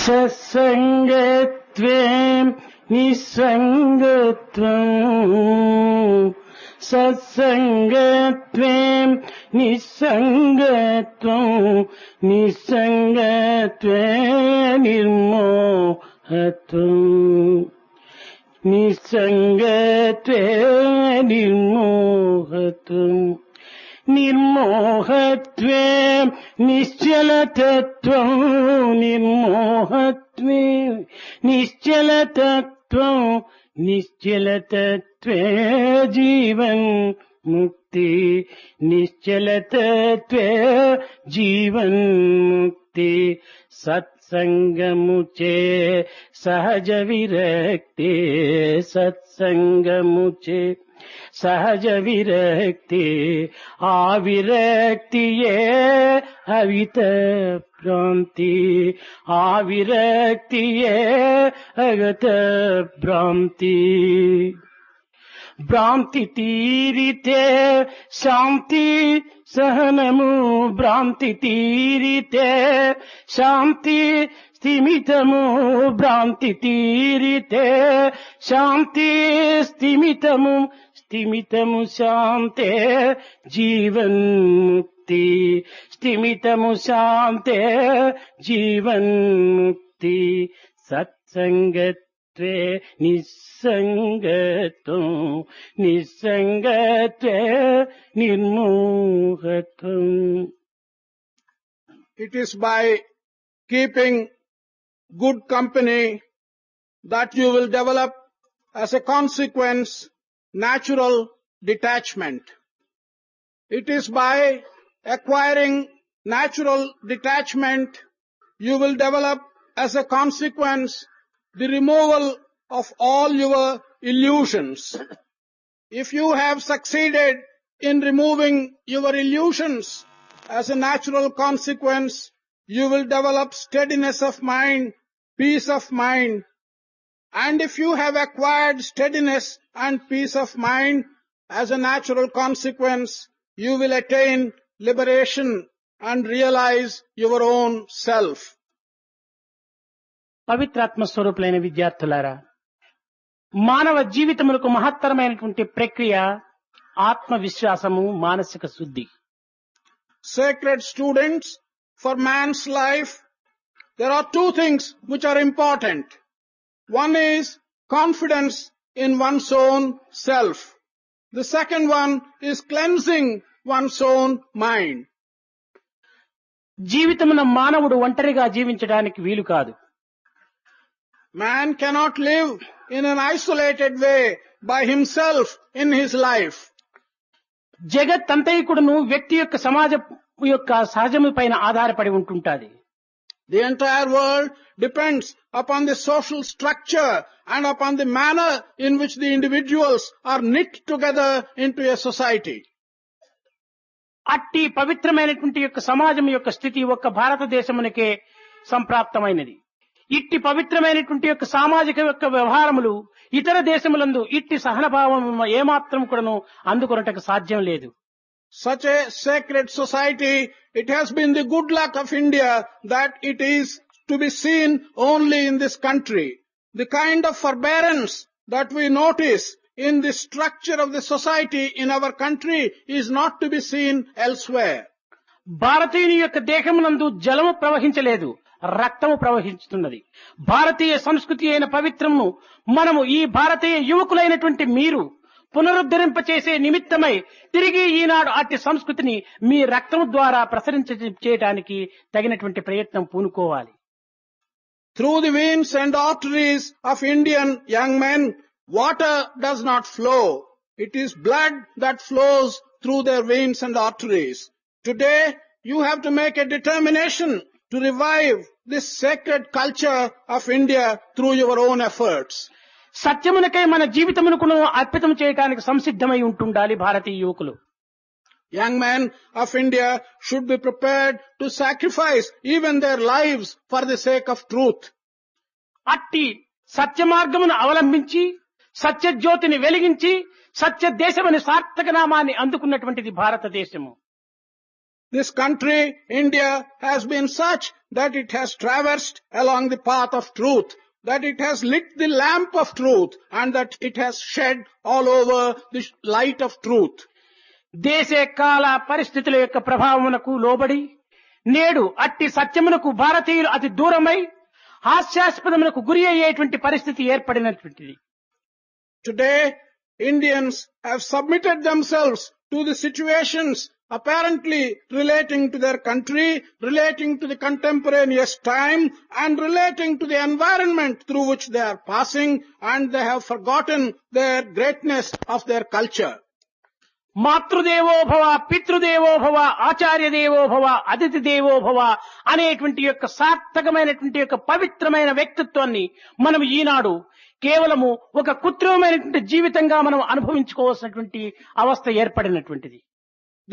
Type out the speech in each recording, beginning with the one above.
సత్సంగత్వే నిస్సంగత్వం సత్సంగత్వే నిస్సంగత్వం నిస్సంగత్వే నిర్మోహత్వం నిస్సంగత్వే నిర్మోహత్వం నిర్మోహత్వే నిశ్చలతత్వం నిర్మోహత్వే నిశ్చలతత్వం నిశ్చలతత్వే జీవన్ ముక్తి నిశ్చలతత్వే జీవన్ ముక్తి సత్సంగముచే సహజ విరక్తి సత్సంగముచే సహజ విరక్తి ఆ విరక్తియే అవిత భ్రాంతి ఆ విరక్తియే అగత భ్రాంతి భ్రాంతి తీరితే శాంతి సహనము భ్రాంతి తీరితే శాంతి స్థిమితము భ్రాంతి తీరితే శాంతి స్థిమితము స్థిమితము శాంతే జీవన్ముక్తి స్థిమితము శాంతే జీవన్ముక్తి సత్సంగత్వే నిస్సంగత్వం నిస్సంగత్వే నిర్మోహత్వం. It is by keeping good company that you will develop, as a consequence, natural detachment. It is by acquiring natural detachment you will develop, as a consequence, the removal of all your illusions. If you have succeeded in removing your illusions, as a natural consequence, you will develop steadiness of mind, peace of mind. And if you have acquired steadiness and peace of mind, as a natural consequence, you will attain liberation and realize your own self. పవిత్రాత్మ స్వరూపులైన విద్యార్థులారా, మానవ జీవితములకు మహత్తరమైనటువంటి ప్రక్రియ ఆత్మవిశ్వాసము, మానసిక శుద్ధి. Sacred students, for man's life, there are two things which are important. One is confidence in one's own self. The second one is cleansing one's own mind. జీవితమున మానవుడు ఒంటరిగా జీవించడానికి వీలు కాదు. Man cannot live in an isolated way by himself in his life. జగత్తంతైకుడును వ్యక్తి యొక్క సమాజ యొక్క సహజము పైన ఆధారపడి ఉంటుంటాది. The entire world depends upon the social structure and upon the manner in which the individuals are knit together into a society. అట్టి పవిత్రమైనటువంటి యొక్క సమాజం యొక్క స్థితి ఒక్క భారతదేశమునకే సంప్రాప్తమైనది. ఇట్టి పవిత్రమైనటువంటి యొక్క సామాజిక యొక్క వ్యవహారములు ఇతర దేశములందు ఇట్టి సహనభావం ఏమాత్రం కూడాను అందుకొనటకు సాధ్యం లేదు. Such a sacred society, it has been the good luck of India that it is to be seen only in this country. The kind of forbearance that we notice in the structure of the society in our country is not to be seen elsewhere. భారతీయుని యొక్క దేహమునందు జలము ప్రవహించలేదు, రక్తము ప్రవహించుతున్నది. భారతీయ సంస్కృతి అయిన పవిత్రము మనము ఈ భారతీయ యువకులైనటువంటి మీరు పునరుద్ధరింపచేసే నిమిత్తమై తిరిగి ఈనాడు అట్టి సంస్కృతిని మీ రక్తము ద్వారా ప్రసరించడానికి తగినటువంటి ప్రయత్నం పూనుకోవాలి. Through the veins and arteries of Indian young men, water does not flow. It is blood that flows through their veins and arteries. Today, you have to make a determination to revive this sacred culture of India through your own efforts. సత్యమునకై మన జీవితమునకును అర్పితం చేయడానికి సంసిద్ధమై ఉంటుండాలి భారతీయ యువకులు. Young men of India should be prepared to sacrifice even their lives for the sake of truth. అట్టి సత్య మార్గమును అవలంబించి సత్య జ్యోతిని వెలిగించి సత్య దేశమని సార్థక నామాన్ని అందుకున్నటువంటిది భారతదేశము. This country, India, has been such that it has traversed along the path of truth, that it has lit the lamp of truth, and that it has shed all over the light of truth. దేశ కాల పరిస్థితుల యొక్క ప్రభావమునకు లోబడి నేడు అట్టి సత్యమునకు భారతీయులు అతి దూరమై హాస్యాస్పదమునకు గురి అయ్యేటువంటి పరిస్థితి ఏర్పడినటువంటిది. Today, Indians have submitted themselves to the situations apparently relating to their country, relating to the contemporaneous time, and relating to the environment through which they are passing, and they have forgotten their greatness of their culture. మాతృదేవో భవ, పితృదేవో భవ, ఆచార్య దేవో భవ, అతిథి దేవో భవ అనేటువంటి యొక్క సార్థకమైనటువంటి యొక్క పవిత్రమైన వ్యక్తిత్వాన్ని మనం ఈనాడు కేవలము ఒక కృత్రిమమైనటువంటి జీవితంగా మనం అనుభవించుకోవాల్సినటువంటి అవస్థ ఏర్పడినటువంటిది.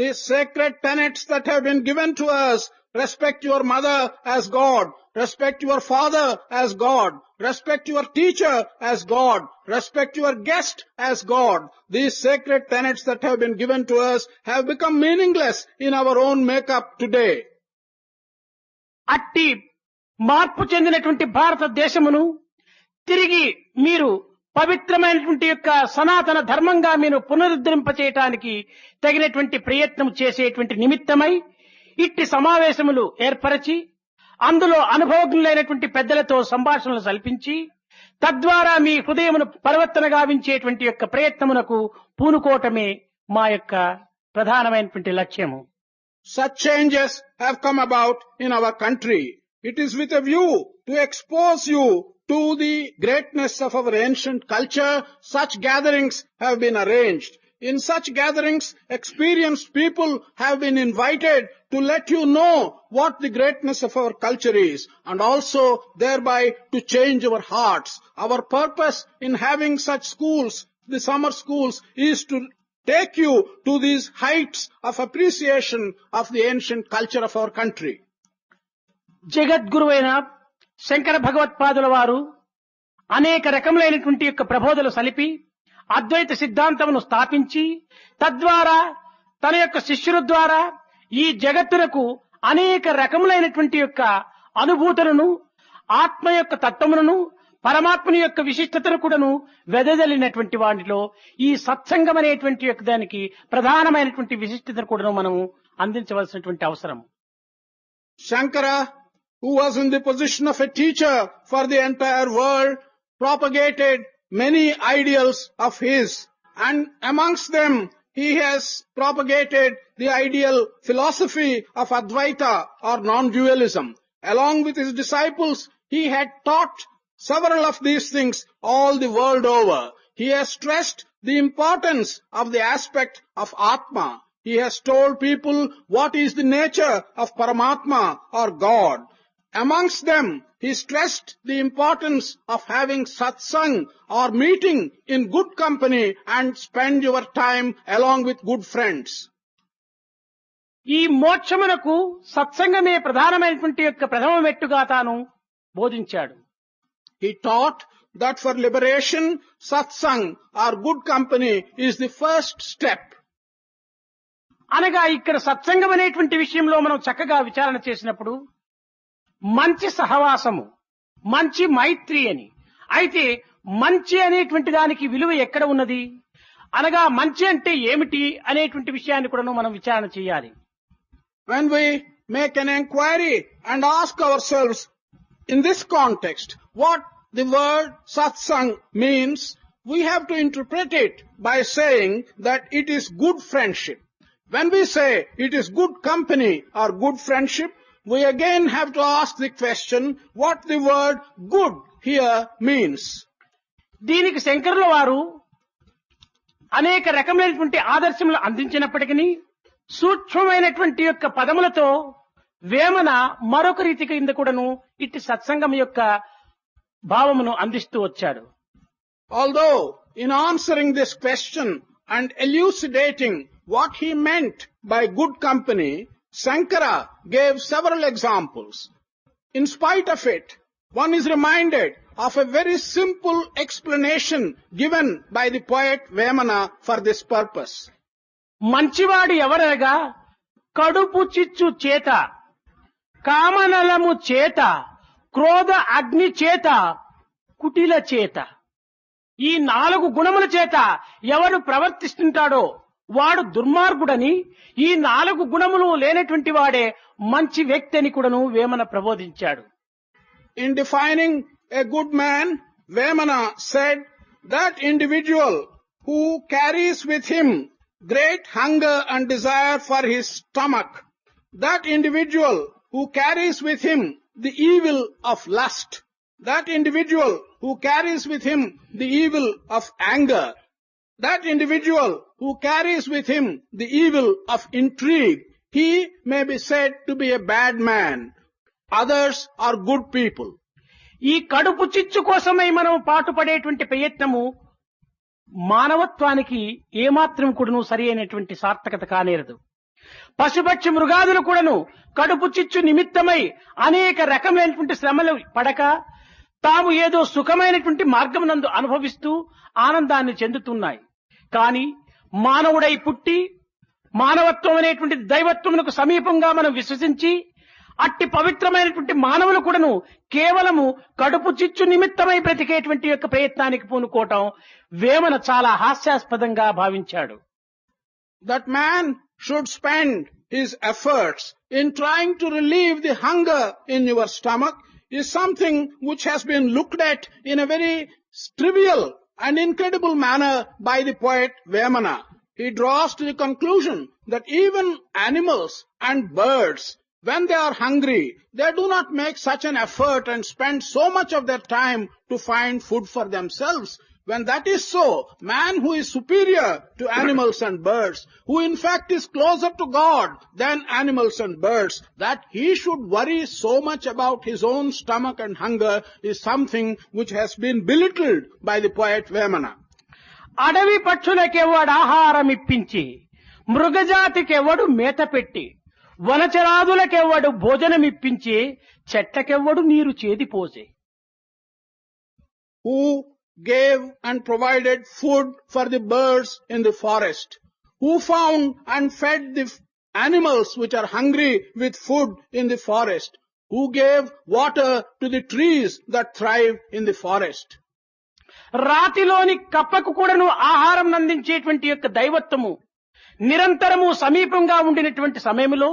These sacred tenets that have been given to us, respect your mother as God, respect your father as God, respect your teacher as God, respect your guest as God. These sacred tenets that have been given to us have become meaningless in our own makeup today. అట్టి మార్పు చెందినటువంటి భారతదేశమును తిరిగి మీరు పవిత్రమైనటువంటి యొక్క సనాతన ధర్మంగా మీరు పునరుద్ధరింపచేయటానికి తగినటువంటి ప్రయత్నం చేసేటువంటి నిమిత్తమై ఇట్టి సమావేశములు ఏర్పరచి అందులో అనుభవజ్ఞులైనటువంటి పెద్దలతో సంభాషణలు సల్పించి తద్వారా మీ హృదయమును పరివర్తన గావించేటువంటి యొక్క ప్రయత్నమునకు పూనుకోవటమే మా యొక్క ప్రధానమైనటువంటి లక్ష్యము. Such changes have come about in our country. It is with a view to expose you to the greatness of our ancient culture. Such gatherings have been arranged. In such gatherings, experienced people have been invited to let you know what the greatness of our culture is, and also thereby to change our hearts. Our purpose in having such schools, the summer schools, is to take you to these heights of appreciation of the ancient culture of our country. జగద్గురువైన Shankara భగవత్పాదుల వారు అనేక రకములైనటువంటి యొక్క ప్రబోధలు సలిపి అద్వైత సిద్ధాంతమును స్థాపించి తద్వారా తన యొక్క శిష్యుల ద్వారా ఈ జగత్తునకు అనేక రకములైనటువంటి యొక్క అనుభూతులను, ఆత్మ యొక్క తత్వములను, పరమాత్మని యొక్క విశిష్టతను కూడాను వెదజల్లినటువంటి వాటిలో ఈ సత్సంగం అనేటువంటి యొక్క దానికి ప్రధానమైనటువంటి విశిష్టతను కూడాను మనం అందించవలసినటువంటి అవసరం. Shankara, who was in the position of a teacher for the entire world, propagated many ideals of his, and amongst them he has propagated the ideal philosophy of Advaita or non-dualism. Along with his disciples, he had taught several of these things all the world over. He has stressed the importance of the aspect of Atma. He has told people what is the nature of Paramatma or God. Amongst them, he stressed the importance of having satsang or meeting in good company and spend your time along with good friends. ఈ మోక్షమునకు సత్సంగమే ప్రధానమైనటువంటి యొక్క ప్రథమ మెట్టుగా తాను బోధించాడు. He taught that for liberation, satsang or good company is the first step. అనగా ఇక్కడ సత్సంగం అనేటువంటి విషయంలో మనం చక్కగా విచారణ చేసినప్పుడు మంచి సహవాసము, మంచి మైత్రి అని. అయితే మంచి అనేటువంటి దానికి విలువ ఎక్కడ ఉన్నది అనగా మంచి అంటే ఏమిటి అనేటువంటి విషయాన్ని కూడా మనం విచారణ చేయాలి. When we make an inquiry and ask ourselves in this context what the word satsang means, we have to interpret it by saying that it is good friendship. When we say it is good company or good friendship, we again have to ask the question what the word good here means. దీనికి శంకరుల వారు అనేక రకమైనటువంటి ఆదర్శములు అందించినప్పటికీ సూక్ష్మమైనటువంటి యొక్క పదములతో వేమన మరొక రీతి కింద కూడాను ఇట్టి సత్సంగం యొక్క భావమును అందిస్తూ వచ్చాడు. Although in answering this question and elucidating what he meant by good company, Shankara gave several examples. In spite of it, one is reminded of a very simple explanation given by the poet Vemana for this purpose. మంచివాడు ఎవరనగా కడుపు చిచ్చు చేత, కామనలము చేత, క్రోధ అగ్ని చేత, కుటిల చేత, ఈ 4 గుణముల చేత ఎవడు ప్రవర్తిస్తుంటాడో వాడు దుర్మార్గుడని, ఈ 4 గుణములు లేనటువంటి వాడే మంచి వ్యక్తి అని కూడాను Vemana ప్రబోధించాడు. In defining a good man, Vemana said that individual who carries with him great hunger and desire for his stomach, that individual who carries with him the evil of lust, that individual who carries with him the evil of anger, that individual who carries with him the evil of intrigue, he may be said to be a bad man. Others are good people. ఈ కడుపు చిచ్చు కోసమై మనం పాటుపడేటువంటి ప్రయత్నము మానవత్వానికి ఏమాత్రం కూడాను సరి అయినటువంటి సార్థకత కానేరదు. పశుపక్షి మృగాదులు కూడాను కడుపు చిచ్చు నిమిత్తమై అనేక రకమైనటువంటి శ్రమలు పడక తాము ఏదో సుఖమైనటువంటి మార్గమునందు అనుభవిస్తూ ఆనందాన్ని చెందుతున్నాయి. కానీ మానవుడై పుట్టి మానవత్వం అనేటువంటి దైవత్వమునకు సమీపంగా మనం విశ్వసించి అట్టి పవిత్రమైనటువంటి మానవులు కూడాను కేవలము కడుపు చిచ్చు నిమిత్తమై బ్రతికేటువంటి యొక్క ప్రయత్నానికి పూనుకోవటం వేమన చాలా హాస్యాస్పదంగా భావించాడు. That man should spend his efforts in trying to relieve the hunger in your stomach is something which has been looked at in a very trivial and incredible manner by the poet Vemana. He draws to the conclusion that even animals and birds, when they are hungry, they do not make such an effort and spend so much of their time to find food for themselves. When that is so, man who is superior to animals and birds, who in fact is closer to God than animals and birds, that he should worry so much about his own stomach and hunger is something which has been belittled by the poet Vemana. అడవి పక్షులకెవ్వడు ఆహారం ఇప్పించి, మృగజాతికెవ్వడు మేత పెట్టి, వనచరాదులకెవ్వడు భోజనమిప్పించి, చెట్లకెవ్వడు నీరు చేదిపోసే. Who gave and provided food for the birds in the forest, who found and fed the animals which are hungry with food in the forest, who gave water to the trees that thrive in the forest. రాతిలోని కప్పకు కూడాను ఆహారం అందించేటువంటి యొక్క దైవత్వము నిరంతరము సమీపంగా ఉండినటువంటి సమయంలో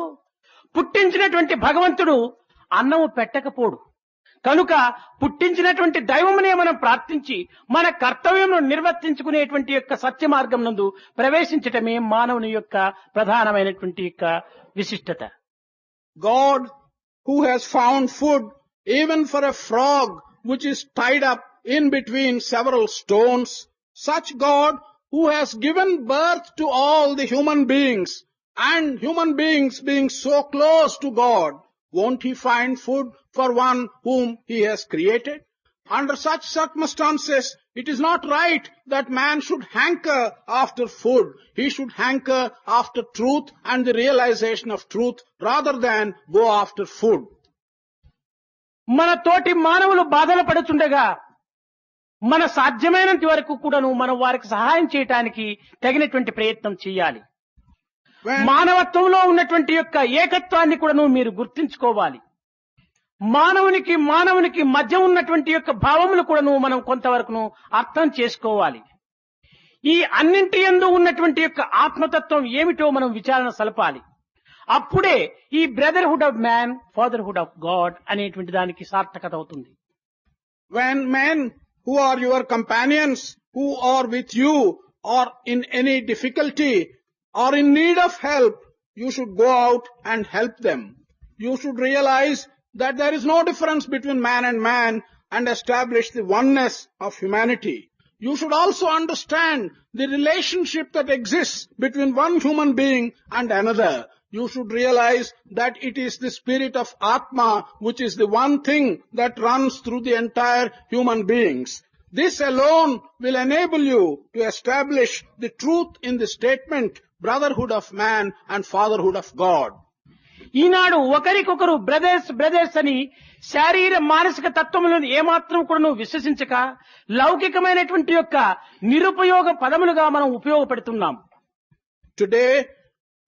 పుట్టించినటువంటి భగవంతుడు అన్నము పెట్టకపోడు. కనుక పుట్టించినటువంటి దైవమునే మనం ప్రార్థించి మన కర్తవ్యమును నిర్వర్తించుకునేటువంటి యొక్క సత్య మార్గం నందు ప్రవేశించటమే మానవుని యొక్క ప్రధానమైనటువంటి యొక్క విశిష్టత. God who has found food even for a frog which is tied up in between several stones, such God who has given birth to all the human beings, and human beings being so close to God, won't he find food for one whom he has created? Under such circumstances, it is not right that man should hanker after food. He should hanker after truth and the realization of truth rather than go after food. మన తోటి మానవులు బాధలు పడుతుండగా మన సాధ్యమైనంత వరకు కూడాను మనం వారికి సహాయం చేయటానికి తగినటువంటి ప్రయత్నం చేయాలి. మానవత్వంలో ఉన్నటువంటి యొక్క ఏకత్వాన్ని కూడాను మీరు గుర్తించుకోవాలి. మానవునికి మధ్య ఉన్నటువంటి యొక్క భావములు కూడాను మనం కొంతవరకును అర్థం చేసుకోవాలి. ఈ అన్నింటి యందు ఉన్నటువంటి యొక్క ఆత్మతత్వం ఏమిటో మనం విచారణ సలపాలి. అప్పుడే ఈ brotherhood of man, fatherhood of God అనేటువంటి దానికి సార్థకత అవుతుంది. When men who are your companions, who are with you, are in any difficulty or in need of help, you should go out and help them. You should realize that there is no difference between man and establish the oneness of humanity. You should also understand the relationship that exists between one human being and another. You should realize that it is the spirit of Atma which is the one thing that runs through the entire human beings. This alone will enable you to establish the truth in the statement, brotherhood of man and fatherhood of God. ఈనాడు ఒకరికొకరు brothers అని శారీర మానసిక తత్వములను ఏమాత్రం కూడా విశ్వసించక లౌకికమైనటువంటి యొక్క నిరుపయోగ పదములుగా మనం ఉపయోగపెడుతున్నాం. Today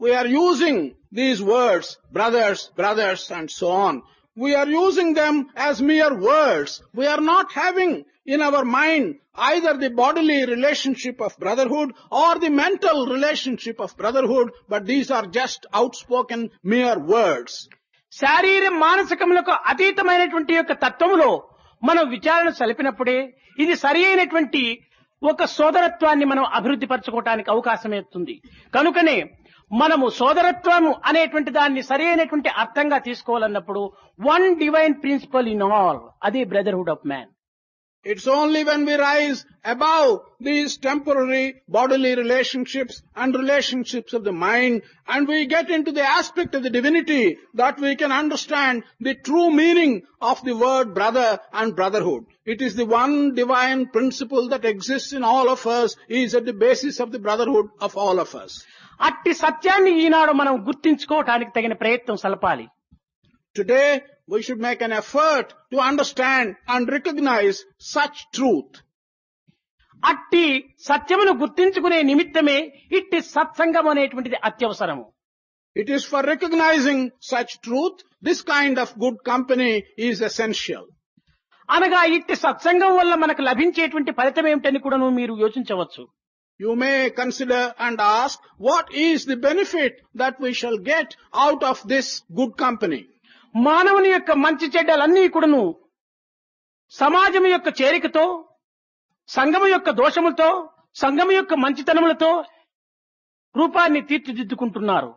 we are using these words, brothers, brothers, and so on. We are using them as mere words. We are not having in our mind either the bodily relationship of brotherhood or the mental relationship of brotherhood, but these are just outspoken mere words. శారీర మానసికములకు అతీతమైనటువంటి యొక్క తత్వములో మనం విచారణ సలిపినప్పుడే ఇది సరి అయినటువంటి ఒక సోదరత్వాన్ని మనం అభివృద్ధి పరచుకోవటానికి అవకాశం అవుతుంది. కనుకనే మనము సోదరత్వము అనేటువంటి దాన్ని సరి అయినటువంటి అర్థంగా తీసుకోవాలన్నప్పుడు one divine principle in all, అది brotherhood of man. It's only when we rise above these temporary bodily relationships and relationships of the mind and we get into the aspect of the divinity that we can understand the true meaning of the word brother and brotherhood. It is the one divine principle that exists in all of us, is at the basis of the brotherhood of all of us. అట్టి సత్యాన్ని ఈనాడు మనం గుర్తించుకోవటానికి తగిన ప్రయత్నం సలపాలి. Today, we should make an effort to understand and recognize such truth. అట్టి సత్యమును గుర్తించుకునే నిమిత్తమే ఇట్టి సత్సంగం అనేటువంటిది అత్యవసరము. It is for recognizing such truth, this kind of good company is essential. అనగా ఇట్టి సత్సంగం వల్ల మనకు లభించేటువంటి ఫలితం ఏమిటని కూడా మీరు యోచించవచ్చు. You may consider and ask, what is the benefit that we shall get out of this good company? మానవుని యొక్క మంచి చెడ్డలన్నీ కూడాను సమాజం యొక్క చేరికతో, సంఘము యొక్క దోషములతో, సంఘము యొక్క మంచితనములతో రూపాన్ని తీర్చిదిద్దుకుంటున్నారు.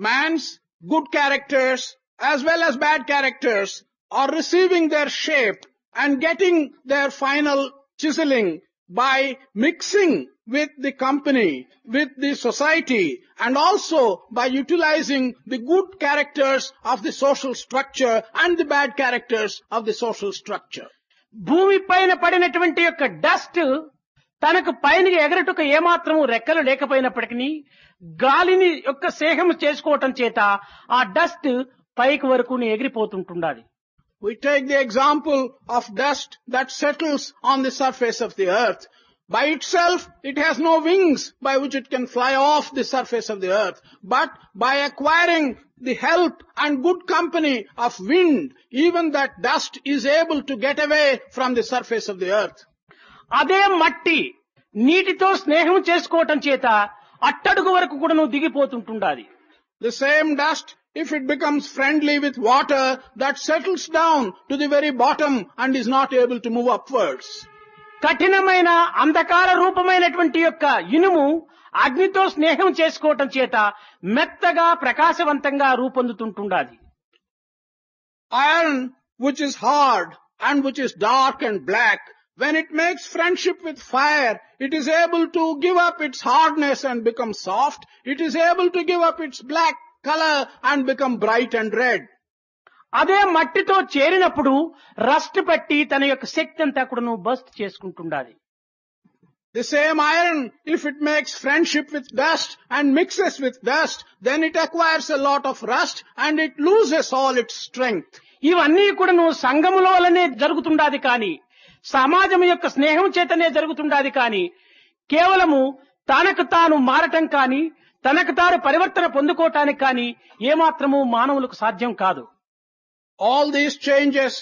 Man's good characters as well as bad characters are receiving their shape and getting their final chiseling by mixing with the company, with the society, and also by utilizing the good characters of the social structure and the bad characters of the social structure. భూమి పైన పడినటువంటి యొక్క dust తనకు పైన ఎగరటుకు ఏమాత్రము రెక్కలు లేకపోయినప్పటికీ గాలిని యొక్క సేహం చేసుకోవటం చేత ఆ డస్ట్ పైకి వరకు ఎగిరిపోతుంటుండాలి. We take the example of dust that settles on the surface of the earth. By itself, it has no wings by which it can fly off the surface of the earth. But by acquiring the help and good company of wind, even that dust is able to get away from the surface of the earth. అదే మట్టి నీటితో స్నేహం చేసుకోవటం చేత అట్టడుగు వరకు కూడా దిగిపోతుంటుండాలి. The same dust, if it becomes friendly with water, that settles down to the very bottom and is not able to move upwards. కఠినమైన అంధకార రూపమైనటువంటి యొక్క ఇనుము అగ్నితో స్నేహం చేసుకోవటం చేత మెత్తగా ప్రకాశవంతంగా రూపొందుతుంటుండాలి. Iron, which is hard and which is dark and black, when it makes friendship with fire, it is able to give up its hardness and become soft. It is able to give up its black color and become bright and red. అదే మట్టితో చేరినప్పుడు rust పట్టి తన యొక్క శక్తి అంతా కూడా bust చేసుకుంటుండాలి. The same iron, if it makes friendship with dust and mixes with dust, then it acquires a lot of rust and it loses all its strength. ఇవన్నీ కూడా సంఘముల వల్లనే జరుగుతుండాది కానీ, సమాజం యొక్క స్నేహం చేతనే జరుగుతుండాది కానీ, కేవలము తనకు తాను మారటం కానీ, తనకు తాను పరివర్తన పొందుకోవటానికి కానీ ఏమాత్రము మానవులకు సాధ్యం కాదు. All these changes,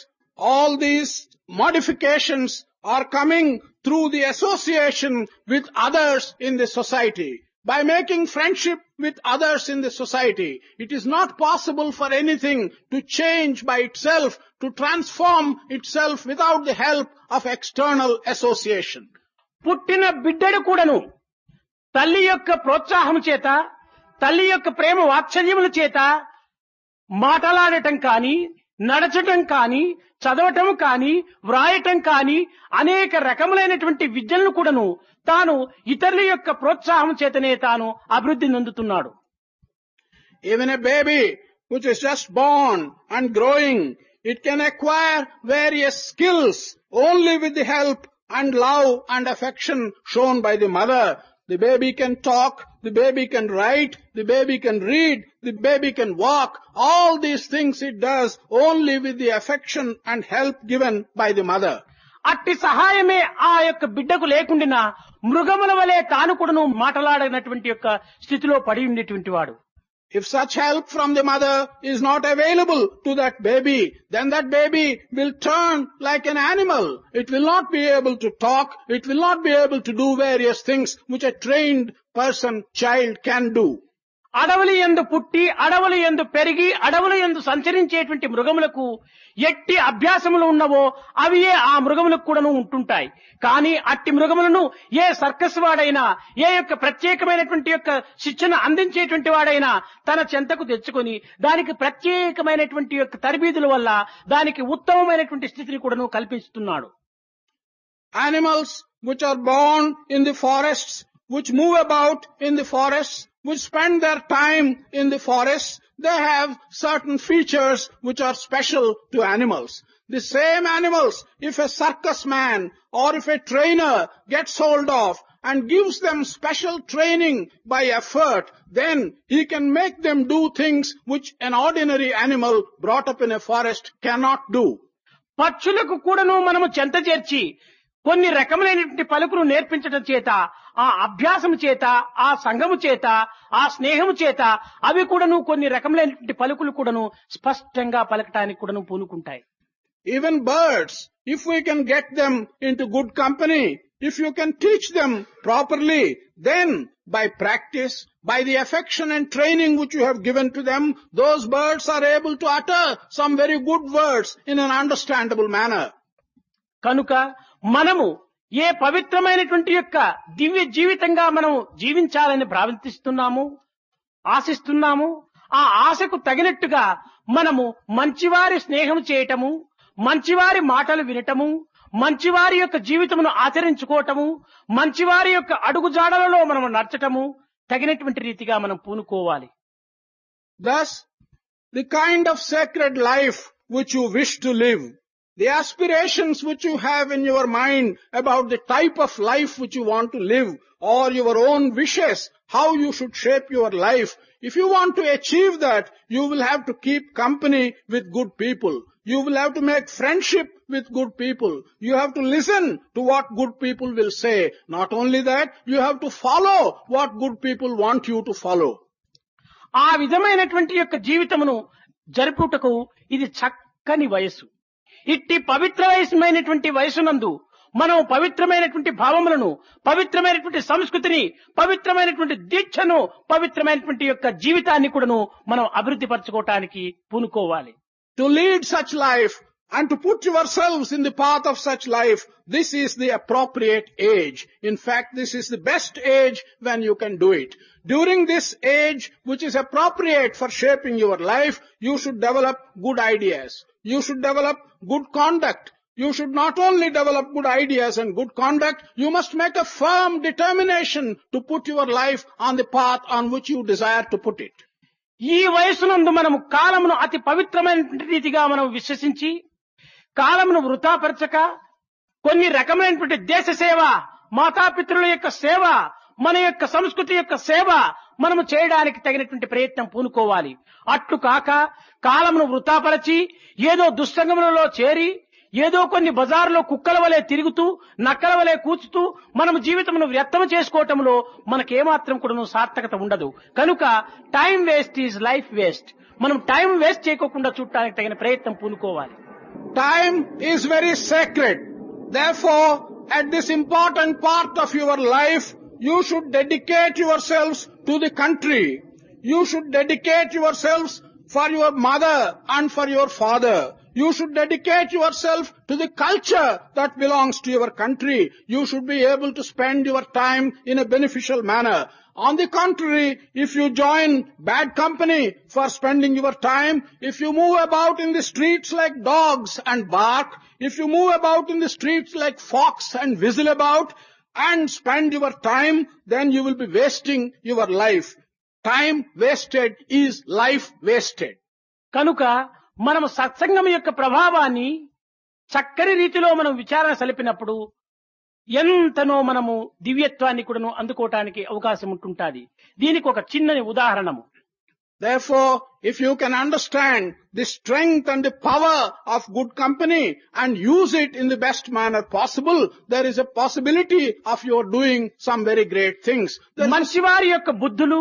all these modifications are coming through the association with others in the society. By making friendship with others in the society, it is not possible for anything to change by itself, to transform itself without the help of external association. పుట్టిన బిడ్డడు కూడాను తల్లి యొక్క ప్రోత్సాహం చేత, తల్లి యొక్క ప్రేమ వాత్సల్యముల చేత మాటలాడటం కానీ, నడచటం కానీ, చదవటం కానీ, వ్రాయటం కానీ అనేక రకములైనటువంటి విద్యలను కూడాను తాను ఇతరుల యొక్క ప్రోత్సాహం చేతనే తాను అభివృద్ధి నొందుతున్నాడు. Even a baby which is just born and growing, it can acquire various skills only with the help and love and affection shown by the mother. The baby can talk, the baby can write, the baby can read, the baby can walk. All these things it does only with the affection and help given by the mother. అట్టి సహాయమే ఆ యొక్క బిడ్డకు లేకుండా మృగముల వలె తాను కూడాను మాటలాడనటువంటి యొక్క స్థితిలో పడి ఉండేటువంటి వాడు. If such help from the mother is not available to that baby, then that baby will turn like an animal. It will not be able to talk. It will not be able to do various things which a trained child can do. అడవులు యందు పుట్టి అడవులు యందు పెరిగి అడవులు యందు సంచరించేటువంటి మృగములకు ఎట్టి అభ్యాసములు ఉన్నవో అవియే ఆ మృగములకు కూడాను ఉంటుంటాయి. కానీ అట్టి మృగములను ఏ సర్కస్ వాడైనా ఏ యొక్క ప్రత్యేకమైనటువంటి యొక్క శిక్షణ అందించేటువంటి వాడైనా తన చెంతకు తెచ్చుకొని దానికి ప్రత్యేకమైనటువంటి యొక్క తరబీదుల వల్ల దానికి ఉత్తమమైనటువంటి స్థితిని కూడాను కల్పిస్తున్నాడు. Animals which are born in the forests, which move about in the forests, which spend their time in the forests, they have certain features which are special to animals. The same animals, if a circus man or if a trainer gets hold of and gives them special training by effort, then he can make them do things which an ordinary animal brought up in a forest cannot do. పక్షులకు కూడాను మనము చెంత చేర్చి కొన్ని రకములైనటువంటి పలుకులు నేర్పించడం చేత ఆ అభ్యాసము చేత ఆ సంగము చేత ఆ స్నేహము చేత అవి కూడాను కొన్ని రకములైనటువంటి పలుకులు కూడాను స్పష్టంగా పలకటానికి కూడాను పూనుకుంటాయి. Even birds, if we can get them into good company, if you can teach them properly, then by practice, by the affection and training which you have given to them, those birds are able to utter some very good words in an understandable manner. కనుక మనము ఏ పవిత్రమైనటువంటి యొక్క దివ్య జీవితంగా మనం జీవించాలని భావిస్తున్నాము ఆశిస్తున్నాము ఆ ఆశకు తగినట్టుగా మనము మంచివారి స్నేహం చేయటము మంచివారి మాటలు వినటము మంచివారి యొక్క జీవితమును ఆచరించుకోవటము మంచివారి యొక్క అడుగుజాడలలో మనం నడచటము తగినటువంటి రీతిగా మనం పూనుకోవాలి. Thus, the kind of sacred life which you wish to live, the aspirations which you have in your mind about the type of life which you want to live, or your own wishes, how you should shape your life, if you want to achieve that, you will have to keep company with good people. You will have to make friendship with good people. You have to listen to what good people will say. Not only that, you have to follow what good people want you to follow. ఆ విధమైనటువంటి యొక్క జీవితమును జరుపుటకు ఇది చక్కని వయస్సు. ఇట్టి పవిత్రమైనటువంటి వయసునందు మనం పవిత్రమైనటువంటి భావములను పవిత్రమైనటువంటి సంస్కృతిని పవిత్రమైనటువంటి దీక్షను పవిత్రమైనటువంటి యొక్క జీవితాన్ని కూడాను మనం అభివృద్ధి పరచుకోవటానికి పూనుకోవాలి. To lead such life and to put yourselves in the path of such life, this is the appropriate age. In fact, this is the best age when you can do it. During this age, which is appropriate for shaping your life, you should develop good ideas. You should develop good conduct. You should not only develop good ideas and good conduct, you must make a firm determination to put your life on the path on which you desire to put it. ఈ వయసునందు మనము కాలమును అతి పవిత్రమైన రీతిగా మనం విశ్వసించి కాలమును వృథాపరచక కొన్ని రకమైనటువంటి దేశ సేవ మాతాపితృల యొక్క సేవ మన యొక్క సంస్కృతి యొక్క సేవ మనము చేయడానికి తగినటువంటి ప్రయత్నం పూనుకోవాలి. అట్లు కాక కాలమును వృథాపరచి ఏదో దుస్సంగములలో చేరి ఏదో కొన్ని బజార్లో కుక్కల వలె తిరుగుతూ నక్కల వలె కూచుతూ మనము జీవితమును వ్యర్థం చేసుకోవటంలో మనకేమాత్రం కూడా సార్థకత ఉండదు. కనుక time waste is life waste. మనం టైం వేస్ట్ చేయకుండా చూడటానికి తగిన ప్రయత్నం పూనుకోవాలి. Time is very sacred. Therefore, at this important part of your life, you should dedicate yourselves to the country. You should dedicate yourselves for your mother and for your father. You should dedicate yourself to the culture that belongs to your country. You should be able to spend your time in a beneficial manner. On the contrary, if you join bad company for spending your time, if you move about in the streets like dogs and bark, if you move about in the streets like fox and whistle about and spend your time, then you will be wasting your life. Time wasted is life wasted. కనుక మనము సత్సంగం యొక్క ప్రభావాన్ని చక్కని రీతిలో మనం విచారణ సలిపినప్పుడు ఎంతనో మనము దివ్యత్వాన్ని కూడాను అందుకోవటానికి అవకాశం ఉంటుంటుంది. దీనికి ఒక చిన్నని ఉదాహరణము. Therefore, if you can understand the strength and the power of good company and use it in the best manner possible, there is a possibility of your doing some very great things. మంచివారి యొక్క బుద్ధులు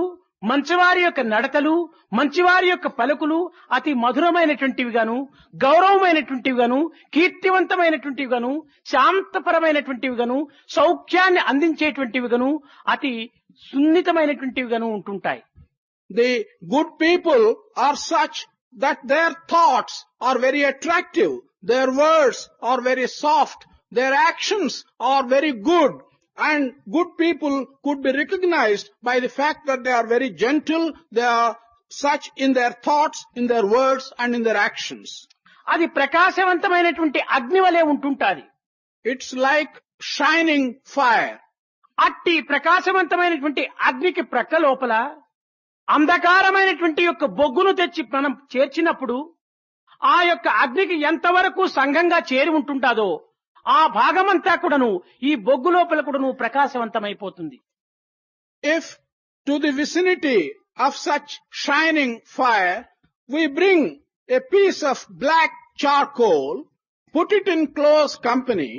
మంచివారి యొక్క నడతలు, మంచివారి యొక్క పలుకులు అతి మధురమైనటువంటివి గాను, గౌరవమైనటువంటివి గాను, కీర్తివంతమైనటువంటివి గాను, శాంతపరమైనటువంటివి గాను, సౌఖ్యాన్ని అందించేటువంటివి గాను, అతి సున్నితమైనటువంటివి గాను ఉంటుంటాయి. The good people are such that their thoughts are very attractive, their words are very soft, their actions are very good, and good people could be recognized by the fact that they are very gentle, they are such in their thoughts, in their words, and in their actions. అది ప్రకాశవంతమైనటువంటి అగ్ని వలె ఉంటుంటాది. It's like shining fire. అట్టి ప్రకాశవంతమైనటువంటి అగ్నికి ప్రక్క లోపల అంధకారమైనటువంటి యొక్క బొగ్గును తెచ్చి మనం చేర్చినప్పుడు ఆ యొక్క అగ్నికి ఎంతవరకు సంఘంగా చేరి ఉంటుంటాదో ఆ భాగమంతా కూడాను ఈ బొగ్గు లోపల కూడాను ప్రకాశవంతమైపోతుంది. If to the vicinity of such shining fire we bring a piece of black charcoal, put it in close company,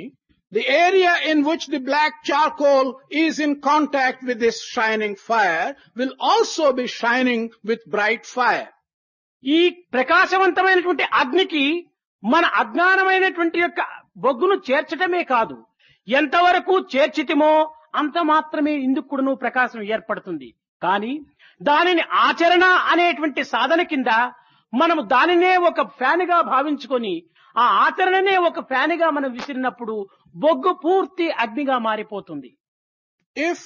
the area in which the black charcoal is in contact with this shining fire will also be shining with bright fire. ఈ ప్రకాశవంతమైనటువంటి అగ్నికి మన అజ్ఞానమైనటువంటి యొక్క బొగ్గును చేర్చటమే కాదు, ఎంతవరకు చేర్చితిమో అంత మాత్రమే ఇందుకు కూడాను ప్రకాశం ఏర్పడుతుంది. కానీ దానిని ఆచరణ అనేటువంటి సాధన కింద మనము దానినే ఒక ఫ్యాన్ గా భావించుకొని ఆ ఆచరణనే ఒక ఫ్యాన్ గా మనం విసిరినప్పుడు బొగ్గు పూర్తి అగ్నిగా మారిపోతుంది. If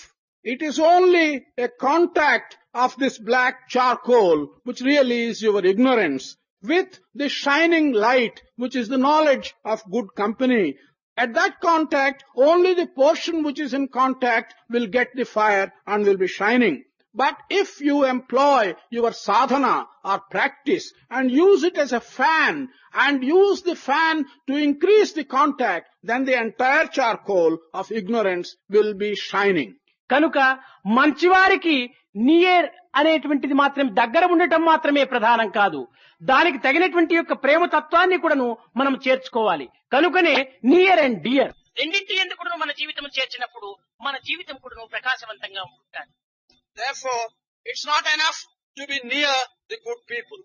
it is only a contact of this black charcoal, which really is your ignorance, with the shining light, which is the knowledge of good company, at that contact, only the portion which is in contact will get the fire and will be shining. But if you employ your sadhana or practice and use it as a fan and use the fan to increase the contact, then the entire charcoal of ignorance will be shining. కనుక మంచివారికి near అనేటువంటిది మాత్రం దగ్గర ఉండటం మాత్రమే ప్రధానం కాదు, దానికి తగినటువంటి యొక్క ప్రేమ తత్వాన్ని కూడాను మనం చేర్చుకోవాలి. కనుకనే నియర్ అండ్ డియర్ రెండింటి ఎందుకు కూడా మన జీవితం చేర్చినప్పుడు మన జీవితం కూడాను ప్రకాశవంతంగా ఉంటుంది. Therefore, it's not enough to be near the good people.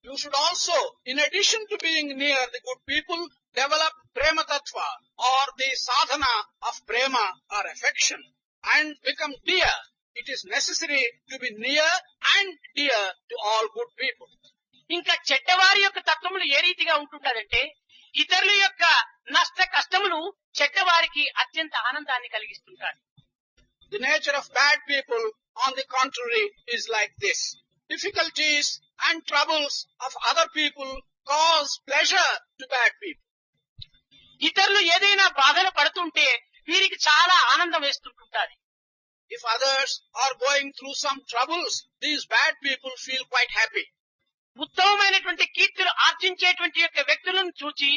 You should also, in addition to being near the good people, develop prema tattva or the sadhana of prema or affection and become dear. It is necessary to be near and dear to all good people. ఇంకా చెడ్డవారి యొక్క తత్వములు ఏ రీతిగా ఉంటుంటారంటే ఇతరుల యొక్క నష్ట కష్టములు చెడ్డవారికి అత్యంత ఆనందాన్ని కలిగిస్తుంటారు. The nature of bad people, on the contrary, is like this. Difficulties and troubles of other people cause pleasure to bad people. ఇతరులు ఏదైనా బాధలు పడుతుంటే వీరికి చాలా ఆనందం వేస్తుంటారు. If others are going through some troubles, these bad people feel quite happy. ఉత్తమమైనటువంటి కీర్తులు ఆర్జించేటువంటి యొక్క వ్యక్తులను చూచి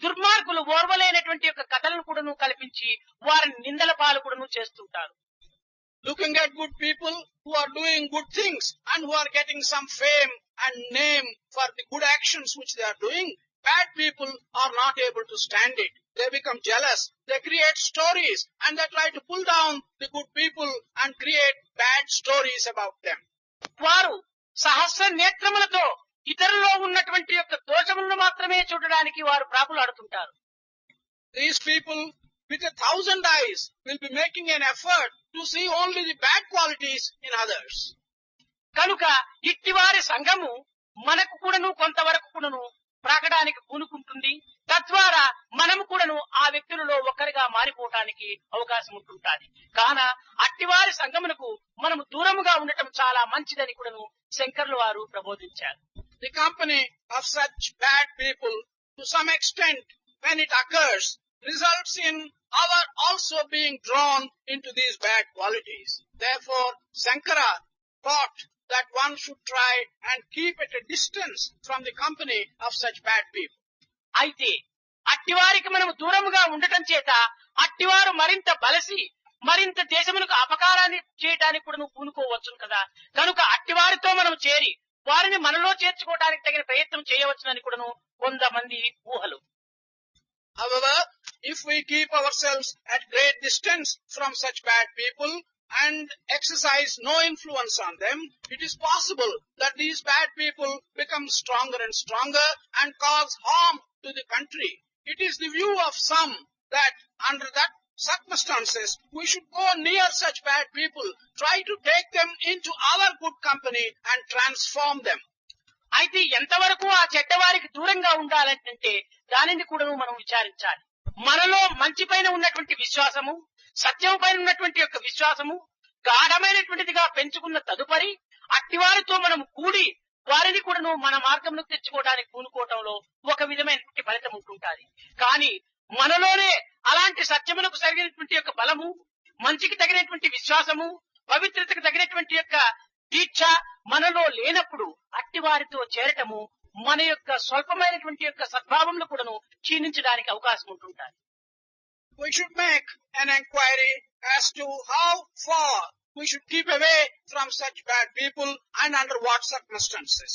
దుర్మార్గులు ఓర్వలేనటువంటి యొక్క కథలను కూడాను కల్పించి వారిని నిందల పాలు కూడాను చేస్తుంటారు. Looking at good people who are doing good things and who are getting some fame and name for the good actions which they are doing, bad people are not able to stand it. They become jealous. They create stories and they try to pull down the good people and create bad stories about them. వారు సహస్ర నేత్రములతో ఇతరులలో ఉన్నటువంటి యొక్క దోషములను మాత్రమే చూడడానికి వారు ప్రాకులాడుతుంటారు. These people with 1,000 eyes will be making an effort to see only the bad qualities in others. కనుక ఇట్టివారి సంఘము మనకు కూడాను కొంతవరకు కూడాను ప్రాకడానికి పూనుకుంటుంది. తద్వారా మనము కూడాను ఆ వ్యక్తులలో ఒక్కరిగా మారిపోవటానికి అవకాశం ఉంటుంటుంది. కాన అట్టివారి సంఘమునకు మనము దూరముగా ఉండటం చాలా మంచిదని కూడాను శంకర్లు వారు ప్రబోధించారు. The company of such bad people, to some extent, when it occurs, results in our also being drawn into these bad qualities. Therefore, Sankara taught that one should try and keep at a distance from the company of such bad people. అయితే అట్టివారికి మనము దూరముగా ఉండటం చేత అట్టివారు మరింత బలసి మరింత దేశమునకు అపకారాన్ని చేయడానికి కూడా నువ్వు పూనుకోవచ్చును కదా. కనుక అట్టివారితో మనం చేరి వారిని మనలో చేర్చుకోవడానికి తగిన ప్రయత్నం చేయవచ్చునని కూడాను కొంతమంది ఊహలు. However, if we keep ourselves at great distance from such bad people, and exercise no influence on them, it is possible that these bad people become stronger and stronger and cause harm to the country. It is the view of some that under that circumstances, we should go near such bad people, try to take them into our good company and transform them. అయితే ఎంతవరకు ఆ చెడ్డవారికి దూరంగా ఉండాలంటే దానిని కూడా మనం విచారించాలి. మనలో మంచి పైన ఉన్నటువంటి విశ్వాసము, సత్యం పైన ఉన్నటువంటి యొక్క విశ్వాసము గాఢమైనటువంటిదిగా పెంచుకున్న తదుపరి అట్టివారితో మనం కూడి వారిని కూడా మన మార్గంలోకి తెచ్చుకోవడానికి పూనుకోవటంలో ఒక విధమైనటువంటి ఫలితం ఉంటుంటాది. కానీ మనలోనే అలాంటి సత్యములకు తగినటువంటి యొక్క బలము, మంచికి తగినటువంటి విశ్వాసము, పవిత్రతకు తగినటువంటి యొక్క దీక్ష మనలో లేనప్పుడు అట్టి వారితో చేరటము మన యొక్క స్వల్పమైనటువంటి యొక్క సద్భావంలో కూడాను క్షీణించడానికి అవకాశం ఉంటుంటారు. We should make an inquiry as to how far we should keep away from such bad people and under what circumstances.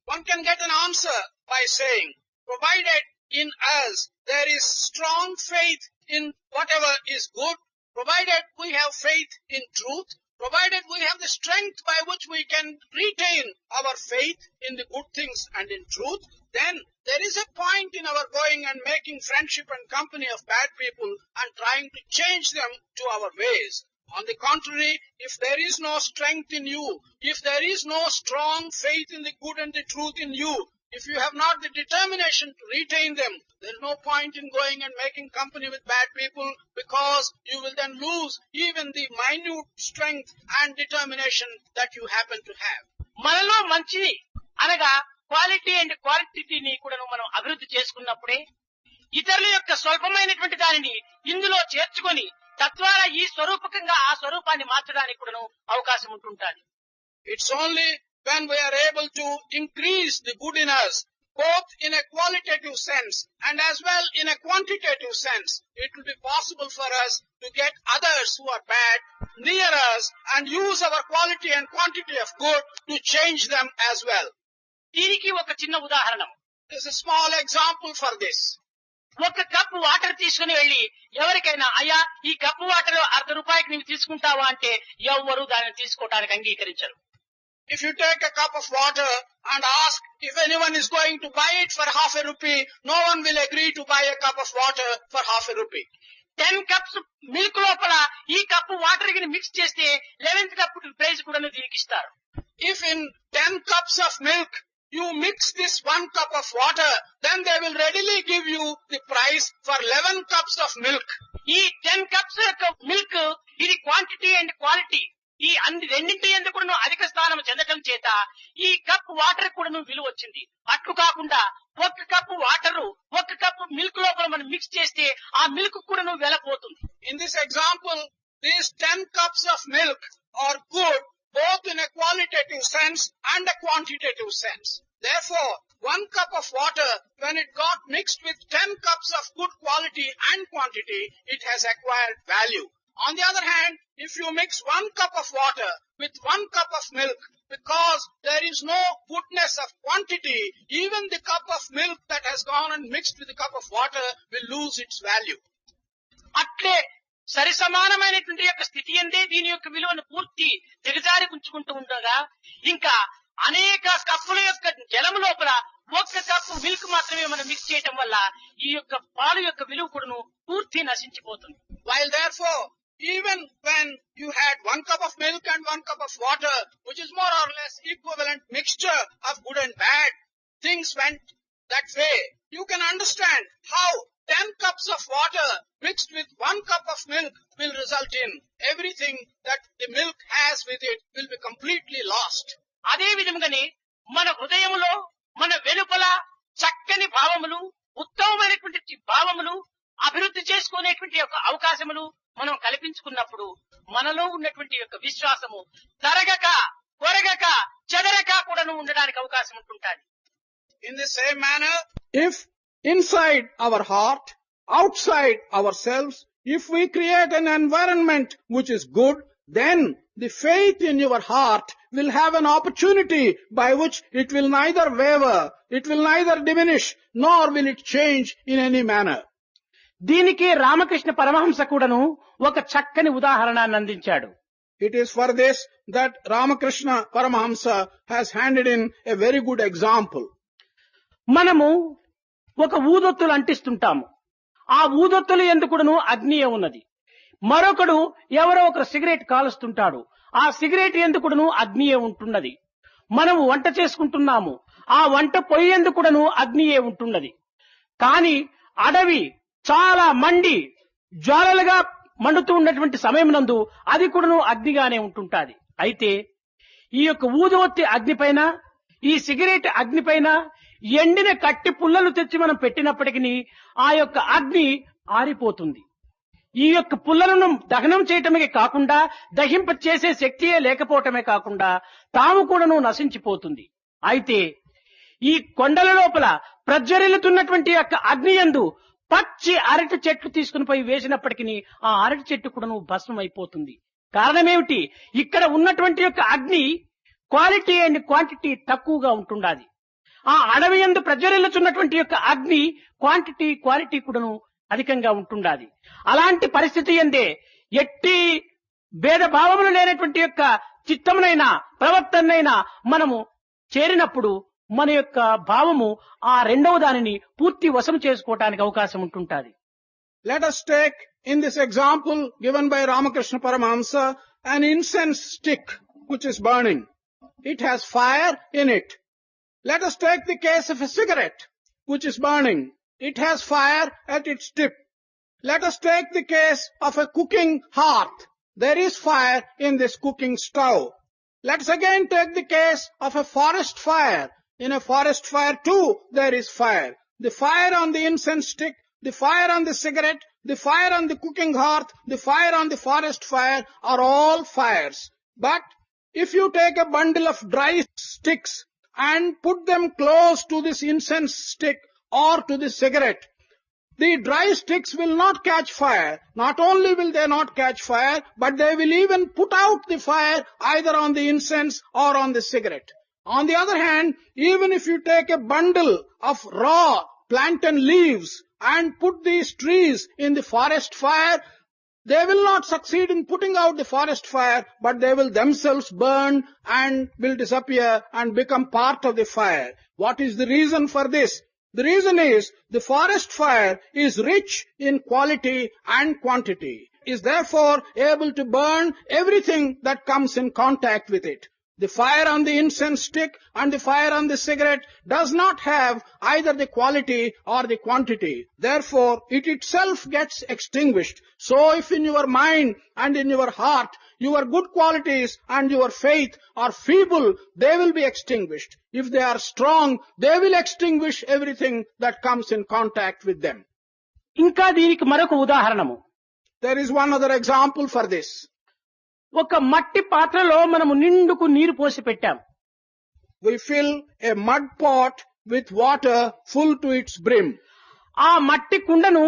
One can get an answer by saying, provided in us there is strong faith in whatever is good, provided we have faith in truth, provided we have the strength by which we can retain our faith in the good things and in truth, then there is a point in our going and making friendship and company of bad people and trying to change them to our ways. On the contrary, if there is no strength in you, if there is no strong faith in the good and the truth in you, if you have not the determination to retain them, there is no point in going and making company with bad people, because you will then lose even the minute strength and determination that you happen to have. మనలో మంచి అనగా quality and క్వాంటిటీని కూడా మనం అభివృద్ధి చేసుకున్నప్పుడే ఇతరుల యొక్క స్వల్పమైనటువంటి దానిని ఇందులో చేర్చుకొని తద్వారా ఈ స్వరూపకంగా ఆ స్వరూపాన్ని మార్చడానికి కూడా అవకాశం ఉంటుంటాది. It's only when we are able to increase the good in us, both in a qualitative sense and as well in a quantitative sense, it will be possible for us to get others who are bad near us and use our quality and quantity of good to change them as well. దీనికి ఒక చిన్న ఉదాహరణ. There's a small example for this. ఒక cup water తీసుకుని వెళ్లి ఎవరికైనా అయ్యా ఈ కప్పు వాటర్ ₹1/2 నీవు తీసుకుంటావా అంటే ఎవ్వరూ దానిని తీసుకోవడానికి అంగీకరించరు. If you take a cup of water and ask if anyone is going to buy it for ₹0.5, no one will agree to buy a cup of water for ₹0.5. 10 cups milk లోపల ఈ cup water కి mix చేస్తే 11th cup price కూడా దీనికి ఇస్తారు. If in 10 cups of milk you mix this 1 cup of water, then they will readily give you the price for 11 cups of milk. ఈ 10 cups యొక్క milk ఇది quantity and quality ఈ అన్ని రెండింటి ఎందుకు కూడా అధిక స్థానం చెందడం చేత ఈ కప్ వాటర్ కూడా విలువ వచ్చింది. అట్లు కాకుండా ఒక కప్పు వాటర్ ఒక కప్పు మిల్క్ లోపల మనం మిక్స్ చేస్తే ఆ మిల్క్ కూడా వెలపోతుంది. In this example, these 10 cups of milk are good both in a qualitative sense and a quantitative sense. Therefore, 1 cup of water, when it got mixed with 10 cups of good quality and quantity, it has acquired value. On the other hand, if you mix 1 cup of water with 1 cup of milk, because there is no goodness of quantity, even the cup of milk that has gone and mixed with the cup of water will lose its value. అట్లే సరి సమానమైనటువంటి యొక్క స్థితి అందే దీని యొక్క విలువను పూర్తి దిగజారి ఉంచుకుంటూ ఉండగా ఇంకా అనేక కప్పుల యొక్క జలం లోపల ఒక్క కప్పు మిల్క్ మాత్రమే మనం మిక్స్ చేయటం వల్ల ఈ యొక్క పాలు యొక్క విలువ కూడా పూర్తి నశించిపోతుంది. While therefore, even when you had 1 cup of milk and 1 cup of water, which is more or less equivalent mixture of good and bad, things went that way. You can understand how 10 cups of water mixed with 1 cup of milk will result in everything that the milk has with it will be completely lost. అదే విధంగానే మన హృదయములో మన వెలుపల చక్కని భావములు ఉత్తమమైనటువంటి భావములు అభివృద్ధి చేసుకునేటువంటి యొక్క అవకాశములు మనం కల్పించుకున్నప్పుడు మనలో ఉన్నటువంటి యొక్క విశ్వాసము తరగక కొరగక చెదరక కూడా ఉండడానికి అవకాశం ఉంటుంటాది. In the same manner, if inside our heart, outside ourselves, if we create an environment which is good, then the faith in your heart will have an opportunity by which it will neither waver, it will neither diminish, nor will it change in any manner. దీనికి రామకృష్ణ పరమహంస కూడాను ఒక చక్కని ఉదాహరణాన్ని అందించాడు. It is for this that Ramakrishna Paramahamsa has handed in a very good example. మనము ఒక ఊదొత్తులు అంటిస్తుంటాము. ఆ ఊదొత్తులు ఎందుకును అగ్నియే ఉన్నది. మరొకడు ఎవరో ఒకరు సిగరెట్ కాలుస్తుంటాడు. ఆ సిగరెట్ ఎందుకును అగ్నియే ఉంటున్నది. మనము వంట చేసుకుంటున్నాము. ఆ వంట పొయ్యి ఎందుకును అగ్నియే ఉంటున్నది. కానీ అడవి చాలా మండి జ్వాలలుగా మండుతూ ఉన్నటువంటి సమయం నందు అది కూడాను అగ్నిగానే ఉంటుంటాది. అయితే ఈ యొక్క ఊదొత్తి అగ్నిపైన, ఈ సిగరెట్ అగ్నిపైన ఎండిన కట్టి పుల్లలు తెచ్చి మనం పెట్టినప్పటికీ ఆ యొక్క అగ్ని ఆరిపోతుంది. ఈ యొక్క పుల్లలను దహనం చేయటమే కాకుండా దహింప చేసే శక్తియే లేకపోవటమే కాకుండా తాము కూడాను నశించిపోతుంది. అయితే ఈ కొండల లోపల ప్రజ్వరిల్లుతున్నటువంటి యొక్క అగ్ని యందు పచ్చి అరటి చెట్లు తీసుకుని పోయి వేసినప్పటికీ ఆ అరటి చెట్టు కూడాను భస్మం అయిపోతుంది. కారణమేమిటి? ఇక్కడ ఉన్నటువంటి యొక్క అగ్ని క్వాలిటీ అండ్ క్వాంటిటీ తక్కువగా ఉంటుండాది. ఆ అడవి యందు ప్రజ్వరిల్లుతున్నటువంటి యొక్క అగ్ని క్వాంటిటీ క్వాలిటీ కూడాను అధికంగా ఉంటుండాది. అలాంటి పరిస్థితి ఎందే ఎట్టి భేదభావములు లేనటువంటి యొక్క చిత్తమునైనా ప్రవర్తనైనా మనము చేరినప్పుడు మన యొక్క భావము ఆ రెండవ దానిని పూర్తి వశం చేసుకోవటానికి అవకాశం ఉంటుంటాది. Let us take in this example given by Ramakrishna Paramahamsa an incense stick which is burning. It has fire in it. Let us take the case of a cigarette which is burning. It has fire at its tip. Let us take the case of a cooking hearth. There is fire in this cooking stove. Let us again take the case of a forest fire. In a forest fire too there is fire. The fire on the incense stick, the fire on the cigarette, the fire on the cooking hearth, the fire on the forest fire are all fires. But if you take a bundle of dry sticks and put them close to this incense stick or to the cigarette, the dry sticks will not catch fire. Not only will they not catch fire, but they will even put out the fire either on the incense or on the cigarette. On the other hand, even if you take a bundle of raw plantain leaves and put these trees in the forest fire, they will not succeed in putting out the forest fire, but they will themselves burn and will disappear and become part of the fire. What is the reason for this? The reason is the forest fire is rich in quality and quantity, is therefore able to burn everything that comes in contact with it. The fire on the incense stick and the fire on the cigarette does not have either the quality or the quantity. Therefore, it itself gets extinguished. So if in your mind and in your heart your good qualities and your faith are feeble, they will be extinguished. If they are strong, they will extinguish everything that comes in contact with them. ఇంకా దీనికి మరొక ఉదాహరణము. There is one other example for this. ఒక మట్టి పాత్రలో మనము నిండుకు నీరు పోసి పెట్టాం. We fill a mud pot with water full to its brim. ఆ మట్టి కుండను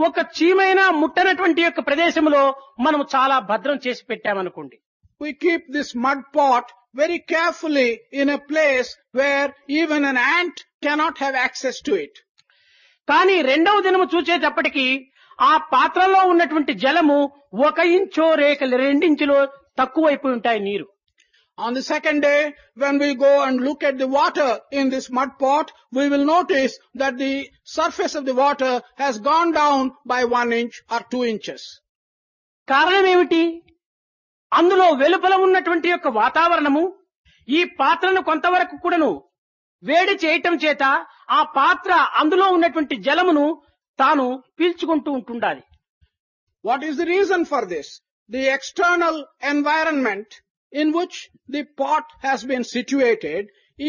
ఒక చీమైనా ముట్టనటువంటి యొక్క ప్రదేశంలో మనము చాలా భద్రం చేసి పెట్టామనుకోండి. We keep this mud pot very carefully in a place where even an ant cannot have access to it. కానీ రెండవ దినము చూచేటప్పటికి ఆ పాత్రలో ఉన్నటువంటి జలము 1 ఇంచో రేఖ 2 ఇంచులో తక్కువైపోయి ఉంటాయి నీరు. On the second day, when we go and look at the water in this mud pot, we will notice that the surface of the water has gone down by 1 inch or 2 inches. కారణం ఏమిటి? అందులో వెలుపల ఉన్నటువంటి యొక్క వాతావరణము ఈ పాత్రను కొంతవరకు కూడాను వేడి చేయటం చేత ఆ పాత్ర అందులో ఉన్నటువంటి జలమును తాను పీల్చుకుంటూ ఉంటుండాలి. What is the reason for this? The external environment in which the pot has been situated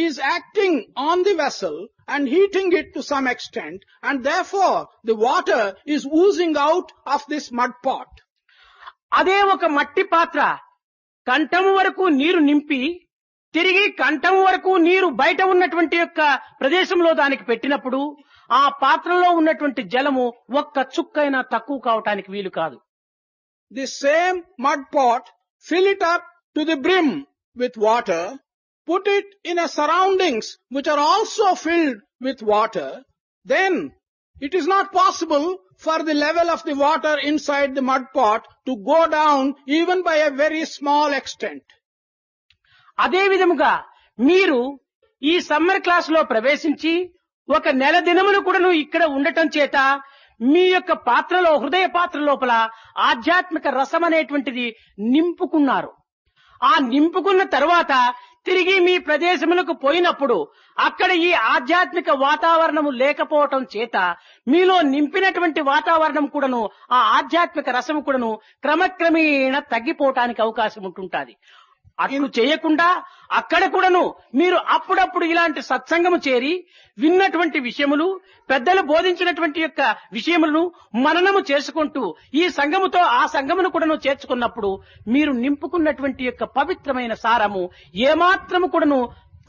is acting on the vessel and heating it to some extent, and therefore the water is oozing out of this mud pot. అదే ఒక మట్టి పాత్ర కంఠము వరకు నీరు నింపి తిరిగి కంఠము వరకు నీరు బయట ఉన్నటువంటి యొక్క ప్రదేశంలో దానికి పెట్టినప్పుడు ఆ పాత్రలో ఉన్నటువంటి జలము ఒక్క చుక్కైనా తక్కువ కావటానికి వీలు కాదు. The same mud pot, fill it up to the brim with water, put it in a surroundings which are also filled with water, then It is not possible for the level of the water inside the mud pot to go down even by a very small extent. అదే విధముగా మీరు ఈ summer class లో ప్రవేశించి ఒక నెల దినములు కూడాను ఇక్కడ ఉండటం చేత మీ యొక్క పాత్రలో, హృదయ పాత్ర లోపల ఆధ్యాత్మిక రసం అనేటువంటిది నింపుకున్నారు. ఆ నింపుకున్న తర్వాత తిరిగి మీ ప్రదేశములకు పోయినప్పుడు అక్కడ ఈ ఆధ్యాత్మిక వాతావరణము లేకపోవటం చేత మీలో నింపినటువంటి వాతావరణం కూడాను, ఆ ఆధ్యాత్మిక రసం కూడాను క్రమక్రమేణ తగ్గిపోవటానికి అవకాశం ఉంటుంటుంది. అట్లు చేయకుండా అక్కడ కూడాను మీరు అప్పుడప్పుడు ఇలాంటి సత్సంగము చేరి విన్నటువంటి విషయములు, పెద్దలు బోధించినటువంటి యొక్క విషయములను మననము చేసుకుంటూ ఈ సంఘముతో ఆ సంఘమును కూడాను చేర్చుకున్నప్పుడు మీరు నింపుకున్నటువంటి యొక్క పవిత్రమైన సారము ఏమాత్రము కూడాను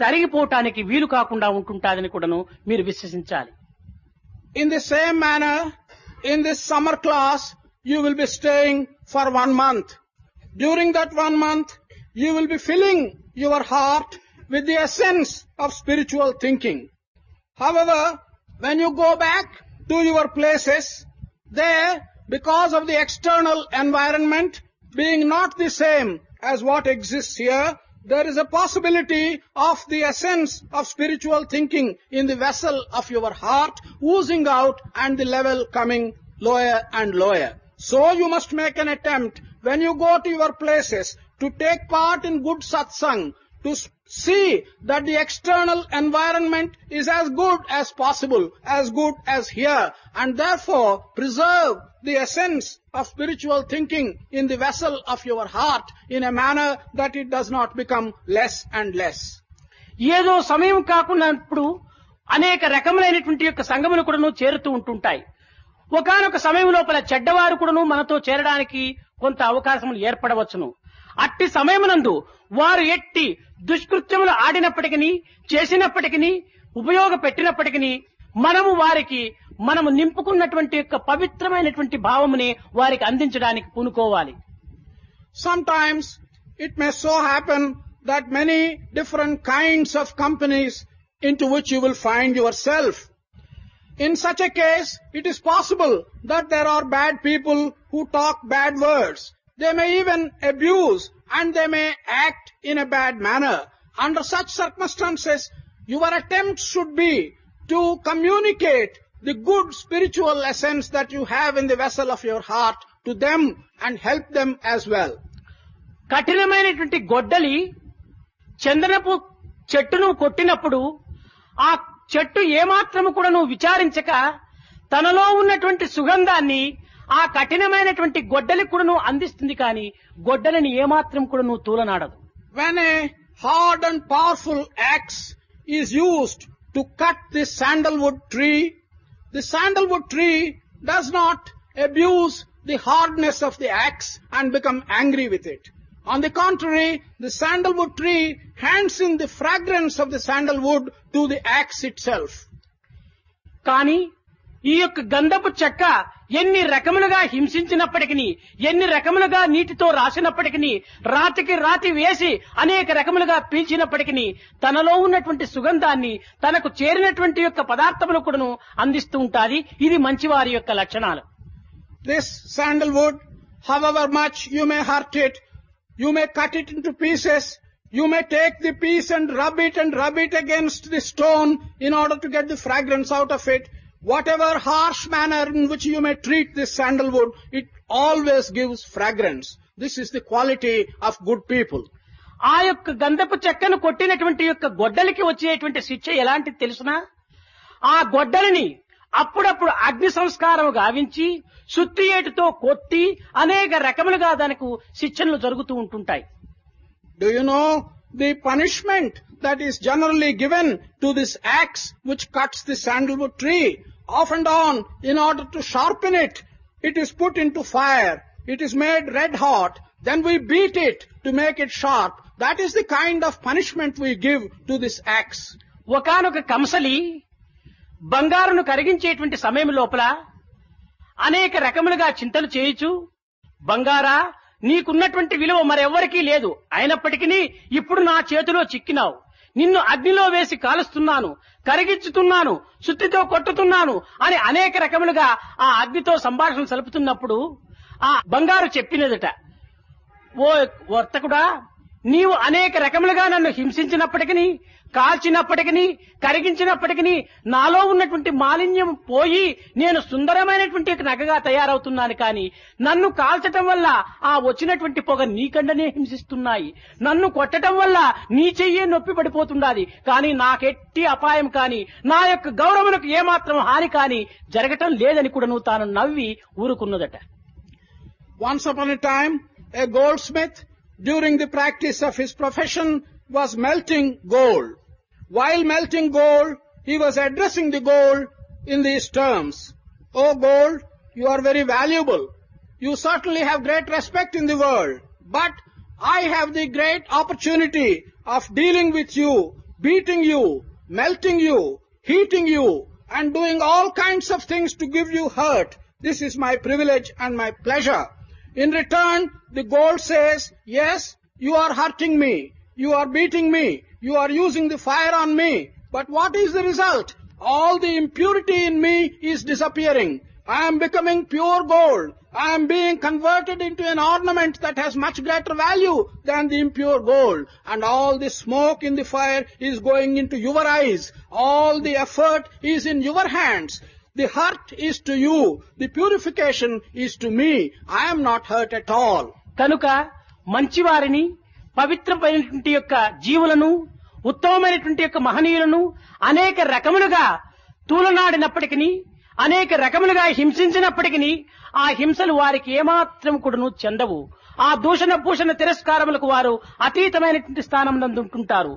తరిగిపోవటానికి వీలు కాకుండా ఉంటుంటాదని కూడాను మీరు విశ్వసించాలి. In the same manner, in this summer class, you will be staying for 1 month. During that 1 month, you will be filling your heart with the essence of spiritual thinking. However, when you go back to your places, there, because of the external environment being not the same as what exists here, there is a possibility of the essence of spiritual thinking in the vessel of your heart oozing out and the level coming lower and lower. So you must make an attempt when you go to your places to take part in good satsang, to see that the external environment is as good as possible, as good as here, and therefore preserve the essence of spiritual thinking in the vessel of your heart in a manner that it does not become less and less. ఏదో సమయం కాకున్నప్పుడు అనేక రకములైనటువంటి యొక్క సంఘములు కూడాను చేరుతూ ఉంటుంటాయి. ఒకానొక సమయం లోపల చెడ్డవారు కూడాను మనతో చేరడానికి కొంత అవకాశములు ఏర్పడవచ్చును. అట్టి సమయమునందు వారు ఎట్టి దుష్కృత్యములు ఆడినప్పటికీ, చేసినప్పటికీ, ఉపయోగపెట్టినప్పటికీ మనము నింపుకున్నటువంటి యొక్క పవిత్రమైనటువంటి భావముని వారికి అందించడానికి పూనుకోవాలి. Sometimes it may so happen that many different kinds of companies into which you will find yourself. In such a case, it is possible that there are bad people who talk bad words. They may even abuse and they may act in a bad manner. Under such circumstances, your attempt should be to communicate the good spiritual essence that you have in the vessel of your heart to them and help them as well. కఠినమైనటువంటి గొడ్డలి చందనపు చెట్టును కొట్టినప్పుడు ఆ చెట్టు ఏమాత్రము కూడా విచారించక తనలో ఉన్నటువంటి సుగంధాన్ని ఆ కఠినమైనటువంటి గొడ్డలి కూడాను అందిస్తుంది, కానీ గొడ్డలిని ఏమాత్రం కూడాను తూలనాడదు. When a hard and powerful axe is used to cut the sandalwood tree does not abuse the hardness of the axe and become angry with it. On the contrary, the sandalwood tree hands in the fragrance of the sandalwood to the axe itself. కానీ ఈ యొక్క గంధపు చెక్క ఎన్ని రకములుగా హింసించినప్పటికీ, ఎన్ని రకములుగా నీటితో రాసినప్పటికీ, రాతికి రాతి వేసి అనేక రకములుగా పీల్చినప్పటికీ తనలో ఉన్నటువంటి సుగంధాన్ని తనకు చేరినటువంటి యొక్క పదార్థములు కూడాను అందిస్తూ ఉంటాది. ఇది మంచివారి యొక్క లక్షణాలు. This sandalwood, however much you may hurt it, you may cut it into pieces, you may take the piece and rub it against the stone in order to get the fragrance out of it. Whatever harsh manner in which you may treat this sandalwood, it always gives fragrance. This is the quality of good people. ఆ యొక్క గంధపు చెక్కను కొట్టినటువంటి యొక్క గొడ్డలికి వచ్చేటువంటి శిక్ష ఎలాంటిది తెలుసునా? ఆ గొడ్డలిని అప్పుడప్పుడు అగ్ని సంస్కారం గావించి సుత్తి ఏటుతో కొట్టి అనేక రకములుగా దానికి శిక్షలు జరుగుతూ ఉంటుంటాయి. Do you know the punishment that is generally given to this axe which cuts the sandalwood tree? Off and on, in order to sharpen it, it is put into fire. It is made red hot. Then we beat it to make it sharp. That is the kind of punishment we give to this axe. ఒకానొక కంసలి బంగారును కరిగించేటువంటి సమయం లోపల అనేక రకములుగా చింతలు చేయుచు, బంగారా నీకున్నటువంటి విలువ మరెవ్వరికీ లేదు, అయినప్పటికీ ఇప్పుడు నా చేతిలో చిక్కినావు, నిన్ను అగ్నిలో వేసి కాలుస్తున్నాను, కరిగించుతున్నాను, సుత్తితో కొట్టుతున్నాను అని అనేక రకములుగా ఆ అగ్నితో సంభాషణ సలుపుతున్నప్పుడు ఆ బంగారు చెప్పినదట, ఓ వర్తకుడా, నీవు అనేక రకములుగా నన్ను హింసించినప్పటికీ, కాల్చినప్పటికీ, కరిగించినప్పటికీ నాలో ఉన్నటువంటి మాలిన్యం పోయి నేను సుందరమైనటువంటి నగగా తయారవుతున్నాను. కానీ నన్ను కాల్చటం వల్ల ఆ వచ్చినటువంటి పొగ నీకండనే హింసిస్తున్నాయి. నన్ను కొట్టడం వల్ల నీ చెయ్యే నొప్పి పడిపోతుండాది. కానీ నాకెట్టి అపాయం కానీ, నా యొక్క గౌరవమునకు ఏమాత్రం హాని కానీ జరగటం లేదని కూడాను తాను నవ్వి ఊరుకున్నదట. Once upon a time, a goldsmith, during the practice of his profession, was melting gold. While melting gold, he was addressing the gold in these terms. "Oh gold, you are very valuable. You certainly have great respect in the world. But I have the great opportunity of dealing with you, beating you, melting you, heating you, and doing all kinds of things to give you hurt. This is my privilege and my pleasure." In return, the gold says, "Yes, you are hurting me. You are beating me. You are using the fire on me. But what is the result? All the impurity in me is disappearing. I am becoming pure gold. I am being converted into an ornament that has much greater value than the impure gold. And all the smoke in the fire is going into your eyes. All the effort is in your hands. The hurt is to you. The purification is to me. I am not hurt at all." కనుక మంచివారిని, పవిత్రమైనటువంటి యొక్క జీవులను, ఉత్తమమైనటువంటి యొక్క మహనీయులను అనేక రకములుగా తూలనాడినప్పటికీ, అనేక రకములుగా హింసించినప్పటికీ ఆ హింసలు వారికి ఏమాత్రం కూడాను చెందవు. ఆ దూషణ భూషణ తిరస్కారములకు వారు అతీతమైనటువంటి స్థానం నందుంటుంటారు.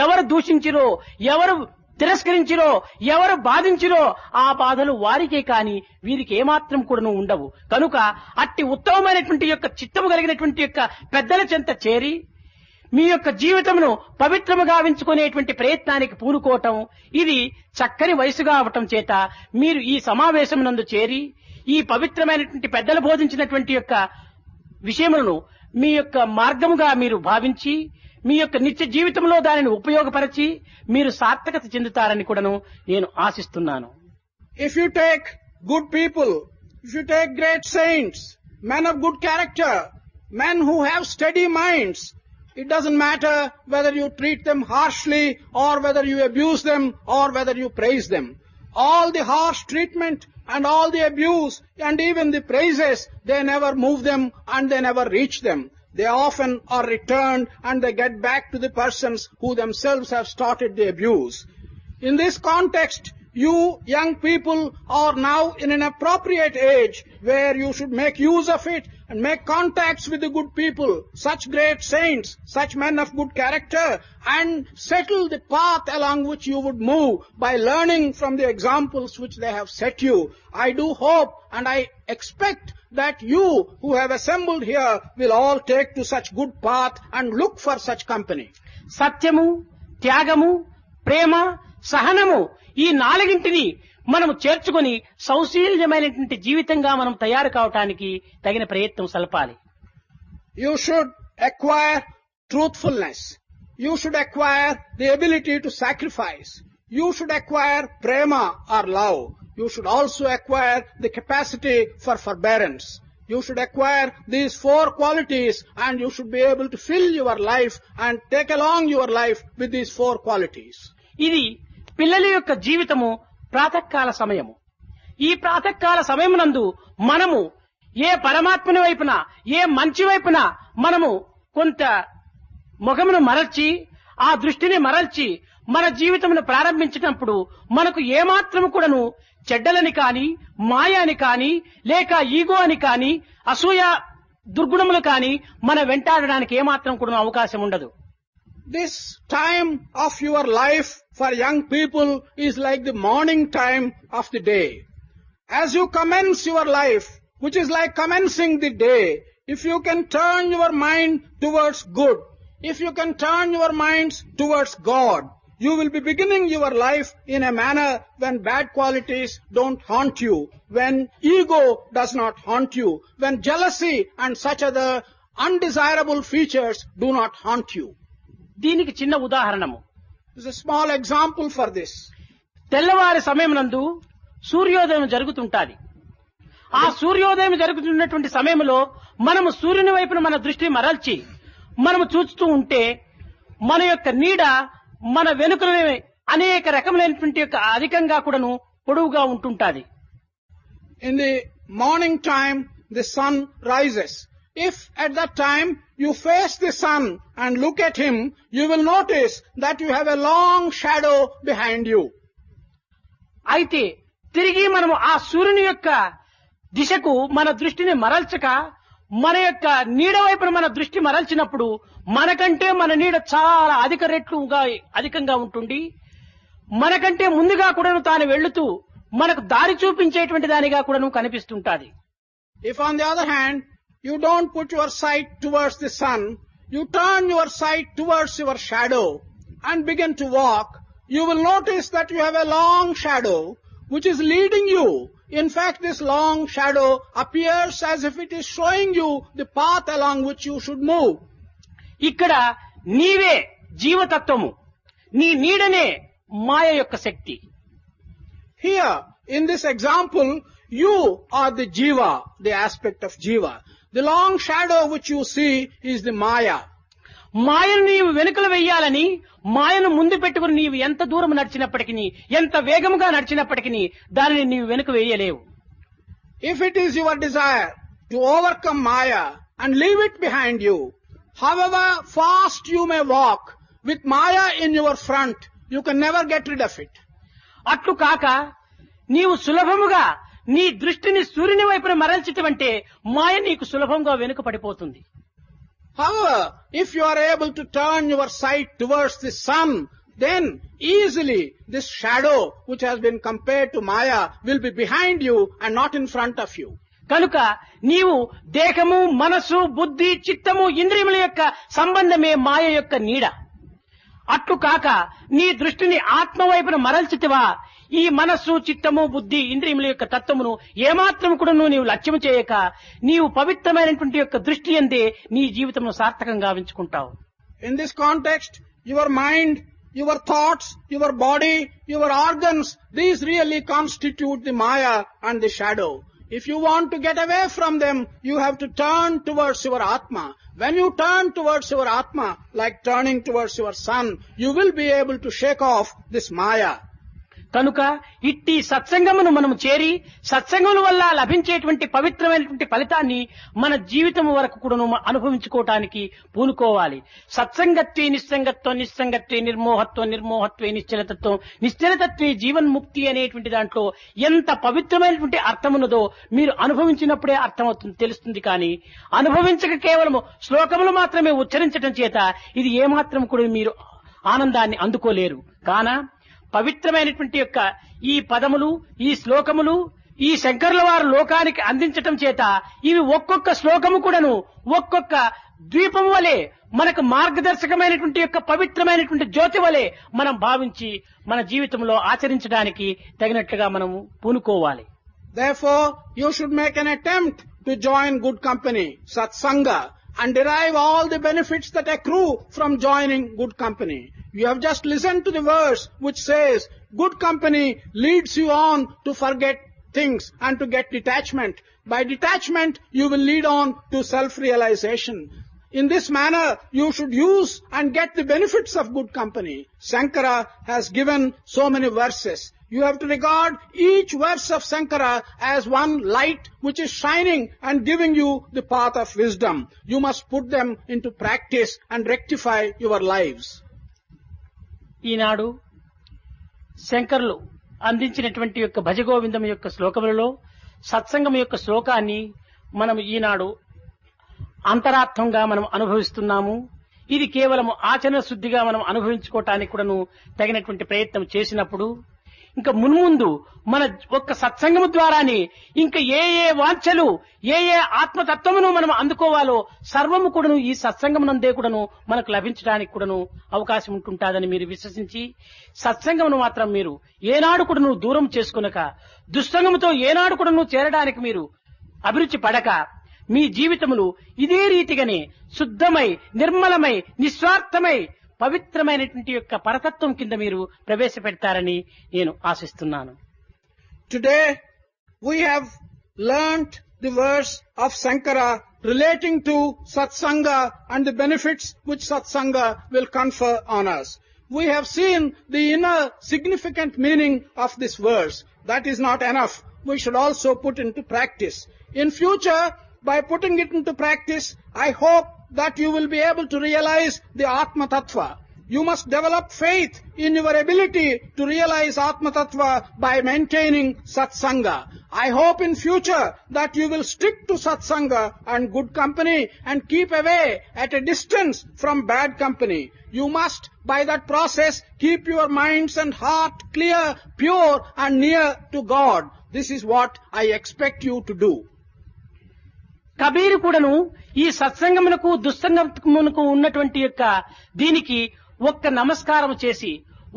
ఎవరు దూషించిరో, ఎవరు తిరస్కరించిరో, ఎవరు బాధించిరో ఆ బాధలు వారికే కాని వీరికి ఏమాత్రం కూడాను ఉండవు. కనుక అట్టి ఉత్తమమైనటువంటి యొక్క చిత్తము కలిగినటువంటి యొక్క పెద్దల చెంత చేరి మీ యొక్క జీవితమును పవిత్రముగా గావించుకునేటువంటి ప్రయత్నానికి పూనుకోవటం, ఇది చక్కని వయసుగా అవటం చేత మీరు ఈ సమావేశం నందు చేరి ఈ పవిత్రమైనటువంటి పెద్దలు బోధించినటువంటి యొక్క విషయములను మీ యొక్క మార్గముగా మీరు భావించి మీ యొక్క నిత్య జీవితంలో దానిని ఉపయోగపరిచి మీరు సార్థకత చెందుతారని కూడాను నేను ఆశిస్తున్నాను. If you take good people, if you take great saints, men of good character, men who have steady minds, it doesn't matter whether you treat them harshly or whether you abuse them or whether you praise them. All the harsh treatment and all the abuse and even the praises, they never move them and they never reach them. They often are returned and they get back to the persons who themselves have started the abuse. In this context, you young people are now in an appropriate age where you should make use of it and make contacts with the good people, such great saints, such men of good character, and settle the path along which you would move by learning from the examples which they have set you. I do hope and I expect that you who have assembled here will all take to such good path and look for such company. సత్యము, త్యాగము, ప్రేమ, సహనము ఈ నాలుగింటిని మనము చేర్చుకొని సౌశీల్యమైనటువంటి జీవితంగా మనం తయారు కావటానికి తగిన ప్రయత్నం సలపాలి. You should acquire truthfulness. You should acquire the ability to sacrifice. You should acquire prema or love. You should also acquire the capacity for forbearance. You should acquire these 4 qualities and you should be able to fill your life and take along your life with these 4 qualities. ఇది పిల్లల యొక్క జీవితము ప్రాతకాల సమయము. ఈ ప్రాతకాల సమయమునందు మనము ఏ పరమాత్మని వైపున, ఏ మంచి వైపున మనము కొంత ముఖమును మరల్చి, ఆ దృష్టిని మరల్చి మన జీవితమును ప్రారంభించినప్పుడు మనకు ఏమాత్రము కూడాను చెడ్డలని కాని, మాయాని కాని, లేక ఈగో అని కాని, అసూయ దుర్గుణములు కాని మన వెంటాడడానికి ఏమాత్రం కూడా అవకాశం ఉండదు. This time of your life for young people is like the morning time of the day. As you commence your life, which is like commencing the day, if you can turn your mind towards good, if you can turn your minds towards God, you will be beginning your life in a manner when bad qualities don't haunt you, when ego does not haunt you, when jealousy and such other undesirable features do not haunt you. దీనికి చిన్న ఉదాహరణము. This is a small example for this. తెల్లవారి సమయం నందు సూర్యోదయం జరుగుతుంటాది. ఆ సూర్యోదయం జరుగుతున్నటువంటి సమయంలో మనము సూర్యుని వైపున మన దృష్టిని మరల్చి మనము చూస్తూ ఉంటే మన యొక్క నీడ మన వెనుకనే అనేక రకములైనటువంటి యొక్క అధికంగా కూడాను పొడవుగా ఉంటుంటాది. In the morning time, the sun rises. If at that time you face the sun and look at him, you will notice that you have a long shadow behind you. అయితే తిరిగి మనము ఆ సూర్యుని యొక్క దిశకు మన దృష్టిని మరల్చక మన యొక్క నీడ వైపున మన దృష్టి మరల్చినప్పుడు మనకంటే మన నీడ చాలా అధికంగా ఉంటుంది. మనకంటే ముందుగా కూడాను తాను వెళ్లుతూ మనకు దారి చూపించేటువంటి దానిగా కూడాను కనిపిస్తుంటాది. If on the other hand, you don't put your sight towards the sun, you turn your sight towards your shadow and begin to walk, you will notice that you have a long shadow which is leading you. In fact, this long shadow appears as if it is showing you the path along which you should move. ఇక్కడ నీవే జీవతత్వము, నీ నీడనే మాయ యొక్క శక్తి. Here, in this example, you are the jiva, the aspect of jiva. The long shadow which you see is the maya. మాయను నీవు వెనుకలు వెయ్యాలని మాయను ముందు పెట్టుకుని నీవు ఎంత దూరం నడిచినప్పటికీ ఎంత వేగముగా నడిచినప్పటికీ దానిని నీవు వెనుక వేయలేవు. If it is your desire to overcome maya and leave it behind you, however fast you may walk, with maya in your front, you can never get rid of it. అట్లు కాక నీవు సులభముగా నీ దృష్టిని సూర్యుని వైపున మరల్చిటవంటే మాయ నీకు సులభంగా వెనుక పడిపోతుంది. However, if you are able to turn your sight towards the sun, then easily this shadow which has been compared to maya will be behind you and not in front of you. కనుక నీవు దేహము, మనసు, బుద్ధి, చిత్తము, ఇంద్రియముల యొక్క సంబంధమే మాయ యొక్క నీడ. అట్లు కాక నీ దృష్టిని ఆత్మ వైపున మరల్చితివా ఈ మనస్సు, చిత్తము, బుద్ధి, ఇంద్రియముల యొక్క తత్వమును ఏమాత్రం కూడా నీవు లక్ష్యము చేయక నీవు పవిత్రమైనటువంటి యొక్క దృష్టి అందే నీ జీవితమును సార్థకంగా గావించుకుంటావు. In this context, your mind, your thoughts, your body, your organs, these really constitute the maya and the shadow. If you want to get away from them, you have to turn towards your Atma. When you turn towards your Atma, like turning towards your sun, you will be able to shake off this maya. కనుక ఇట్టి సత్సంగమును మనము చేరి సత్సంగముల వల్ల లభించేటువంటి పవిత్రమైనటువంటి ఫలితాన్ని మన జీవితం వరకు కూడా అనుభవించుకోవటానికి పూనుకోవాలి. సత్సంగత్వే నిస్సంగత్వం, నిస్సంగత్వే నిర్మోహత్వం, నిర్మోహత్వే నిశ్చలతత్వం, నిశ్చలతత్వే జీవన్ముక్తి అనేటువంటి దాంట్లో ఎంత పవిత్రమైనటువంటి అర్థమున్నదో మీరు అనుభవించినప్పుడే అర్థమవుతుంది, తెలుస్తుంది. కానీ అనుభవించక కేవలము శ్లోకములు మాత్రమే ఉచ్చరించడం చేత ఇది ఏమాత్రం కూడా మీరు ఆనందాన్ని అందుకోలేరు. కాన పవిత్రమైనటువంటి యొక్క ఈ పదములు, ఈ శ్లోకములు ఈ శంకరుల వారు లోకానికి అందించటం చేత ఇవి ఒక్కొక్క శ్లోకము కూడాను ఒక్కొక్క ద్వీపం వలె మనకు మార్గదర్శకమైనటువంటి యొక్క పవిత్రమైనటువంటి జ్యోతి వలె మనం భావించి మన జీవితంలో ఆచరించడానికి తగినట్లుగా మనము పూనుకోవాలి. Therefore, you should make an attempt to join good company, satsanga, and derive all the benefits that accrue from joining good company. You have just listened to the verse which says, good company leads you on to forget things and to get detachment. By detachment, you will lead on to self-realization. In this manner, you should use and get the benefits of good company. Sankara has given so many verses. You have to regard each verse of Sankara as one light which is shining and giving you the path of wisdom. You must put them into practice and rectify your lives. ఈనాడు శంకరులు అందించినటువంటి యొక్క భజగోవిందం యొక్క శ్లోకములలో సత్సంగం యొక్క శ్లోకాన్ని మనం ఈనాడు అంతరార్థంగా మనం అనుభవిస్తున్నాము. ఇది కేవలం ఆచరణ శుద్ధిగా మనం అనుభవించుకోవటానికి కూడాను తగినటువంటి ప్రయత్నం చేసినప్పుడు ఇంకా మున్ముందు మన ఒక్క సత్సంగము ద్వారానే ఇంకా ఏ ఏ వాంఛలు ఏ ఏ ఆత్మతత్వమును మనం అందుకోవాలో సర్వము కూడాను ఈ సత్సంగమునందే కూడాను మనకు లభించడానికి కూడాను అవకాశం ఉంటుంటాదని మీరు విశ్వసించి సత్సంగమును మాత్రం మీరు ఏనాడు కూడాను దూరం చేసుకొనక దుస్సంగముతో ఏనాడు కూడాను చేరడానికి మీరు అభిరుచి పడక మీ జీవితములు ఇదే రీతిగానే శుద్ధమై నిర్మలమై నిస్వార్థమై పవిత్రమైనటువంటి యొక్క పరతత్వం కింద మీరు ప్రవేశపెడతారని నేను ఆశిస్తున్నాను. Today we have learnt the verse of Sankara relating to Satsanga and the benefits which Satsanga will confer on us. We have seen the inner significant meaning of this verse. That is not enough. We should also put into practice. In future, by putting it into practice, I hope that you will be able to realize the Atma Tattva. You must develop faith in your ability to realize Atma Tattva by maintaining Satsanga. I hope in future that you will stick to Satsanga and good company and keep away at a distance from bad company. You must, by that process, keep your minds and heart clear, pure and near to God. This is what I expect you to do. Kabir కూడాను ఈ సత్సంగమునకు దుస్సంగమునకు ఉన్నటువంటి యొక్క దీనికి ఒక్క నమస్కారం చేసి,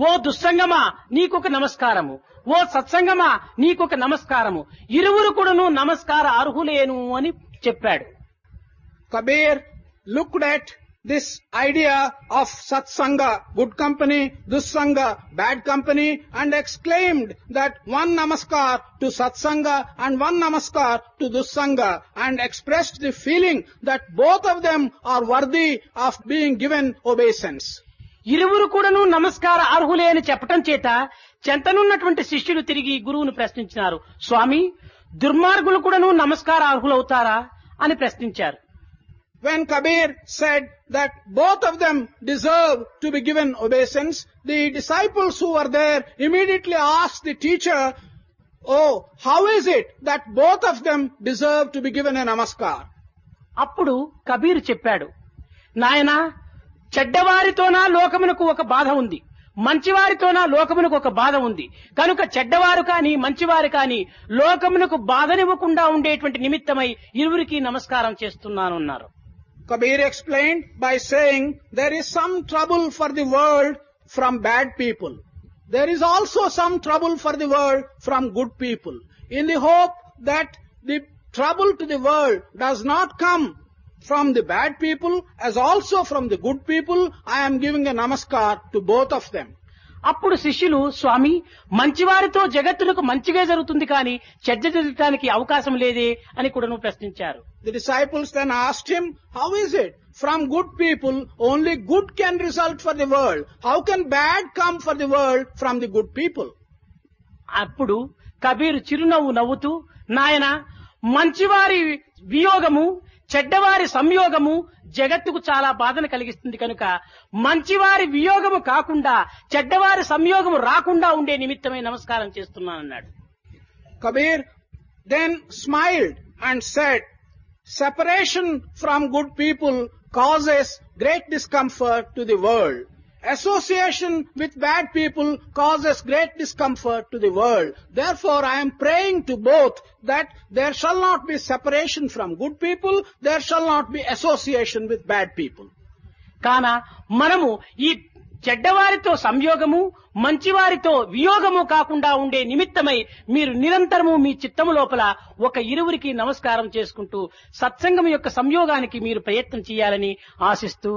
ఓ దుస్సంగమా నీకొక నమస్కారము, ఓ సత్సంగమా నీకొక నమస్కారము, ఇరువురు కూడాను నమస్కార అర్హులేను అని చెప్పాడు. Kabir looked at this idea of Satsanga, good company, Dussanga, bad company, and exclaimed that one namaskar to Satsanga and one namaskar to Dussanga, and expressed the feeling that both of them are worthy of being given obeisance. ఇరువురు కూడాను నమస్కార అర్హులే అని చెప్పటం చేత చెంతనున్నటువంటి శిష్యులు తిరిగి గురువును ప్రశ్నించినారు. స్వామి, దుర్మార్గులు కూడాను నమస్కార అర్హులవుతారా అని ప్రశ్నించారు. When Kabir said that both of them deserve to be given obeisance, the disciples who were there immediately asked the teacher, "Oh, how is it that both of them deserve to be given a namaskar?" అప్పుడు కబీర్ చెప్పాడు, నాయనా, చెడ్డవారితోనా లోకమునకు ఒక బాధ ఉంది, మంచివారితోనా లోకమునకు ఒక బాధ ఉంది. కనుక చెడ్డవారు కాని మంచివారు కాని లోకమునకు బాధనివ్వకుండా ఉండేటువంటి నిమిత్తమై ఇరువురికి నమస్కారం చేస్తున్నాను అన్నారు. Kabir explained by saying there is some trouble for the world from bad people. There is also some trouble for the world from good people. In the hope that the trouble to the world does not come from the bad people as also from the good people, I am giving a namaskar to both of them. అప్పుడు శిష్యులు, స్వామి, మంచివారితో జగత్తులకు మంచిగా జరుగుతుంది కానీ చెడ్డ జరగటానికి అవకాశం లేదే అని కూడా ప్రశ్నించారు. The disciples then asked him, how is it? From good people only good can result for the world. How can bad come for the world from the good people? అప్పుడు కబీర్ చిరునవ్వు నవ్వుతూ, నాయన, మంచివారి వియోగము చెడ్డవారి సంయోగము జగత్తుకు చాలా బాధను కలిగిస్తుంది కనుక మంచివారి వియోగము కాకుండా చెడ్డవారి సంయోగము రాకుండా ఉండే నిమిత్తమై నమస్కారం చేస్తున్నానన్నాడు. Kabir then smiled and said, separation from good people causes great discomfort to the world. Association with bad people causes great discomfort to the world. Therefore, I am praying to both that there shall not be separation from good people, there shall not be association with bad people. కాన మనము ఈ చెడ్డవారితో సంయోగము మంచివారితో వియోగము కాకుండా ఉండే నిమిత్తమై మీరు నిరంతరము మీ చిత్తము లోపల ఒక ఇరువురికి నమస్కారం చేసుకుంటూ సత్సంగం యొక్క సంయోగానికి మీరు ప్రయత్నం చేయాలని ఆశిస్తూ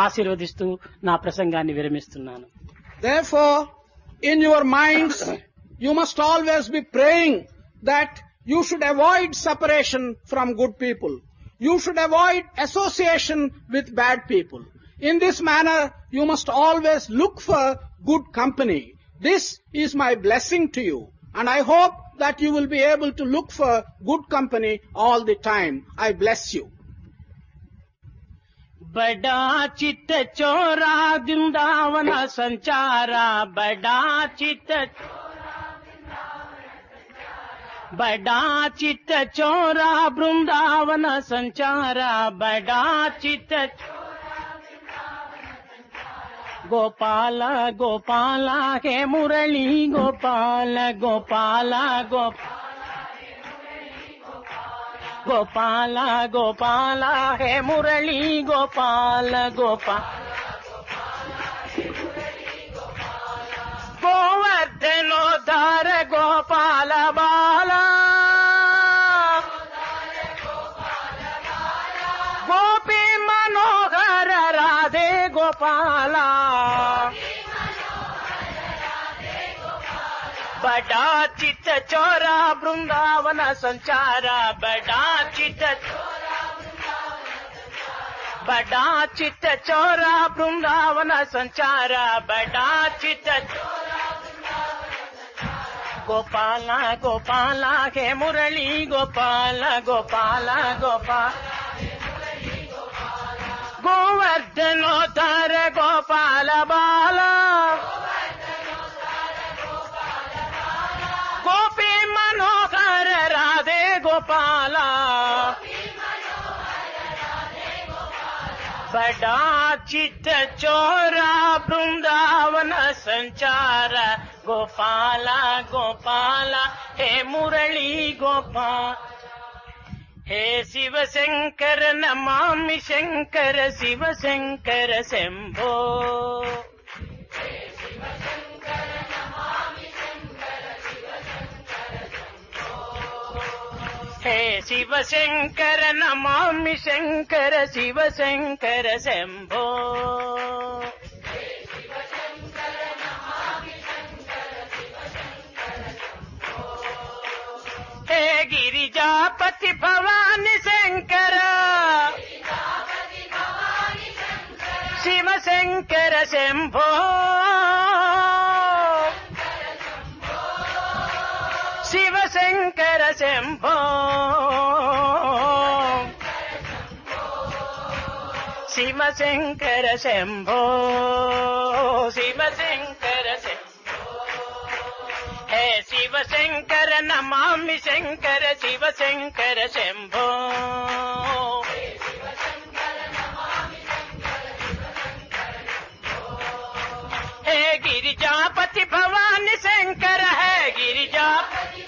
ఆశీర్వదిస్తూ నా ప్రసంగాన్ని విరమిస్తున్నాను. Therefore, in your minds, you must always be praying that you should avoid separation from good people. You should avoid association with bad people. In this manner, you must always look for good company. This is my blessing to you. And I hope that you will be able to look for good company all the time. I bless you. बड़ा चित्त चोरा वृंदावन संचारा, बड़ा चित्त चोरा वृंदावन संचारा, बड़ा चित्त गोपाल गोपाल हे मुरली गोपाल गोपाल गोपाल गोपाल हे मुरली गोपाल गोपाल गोवर्धनोद्धार गोपाल बाला गोपी मनोहर राधे गो గోపాల बड़ा चित चोरा वृंदावन संचारा बड़ा चित चोरा वृंदावन संचारा बड़ा चित गोपाला गोपाला के मुरली गोपाला गोपाला गोपाल गोवर्धनोत्तर गोपाल बाला गोपी मनोहर राधे गोपाला बड़ा चित चोरा वृंदावन संचार गोपाला गोपाला हे मुरली गोपाल हे शिव शंकर नमामि शंकर शिव शंकर शंभो हे शिव शंकर नमामि शंकर शिव शंकर शंभो हे गिरिजापति भवानी शंकर शिव शंकर शंभो शिव शंकर शंभो शिव शंकर शंभो शिव शंकर शंभो हे शिव शंकर नमामि शंकर शिव शंकर शंभो हे गिरिजापति भवानी शंकर है गिरिजापति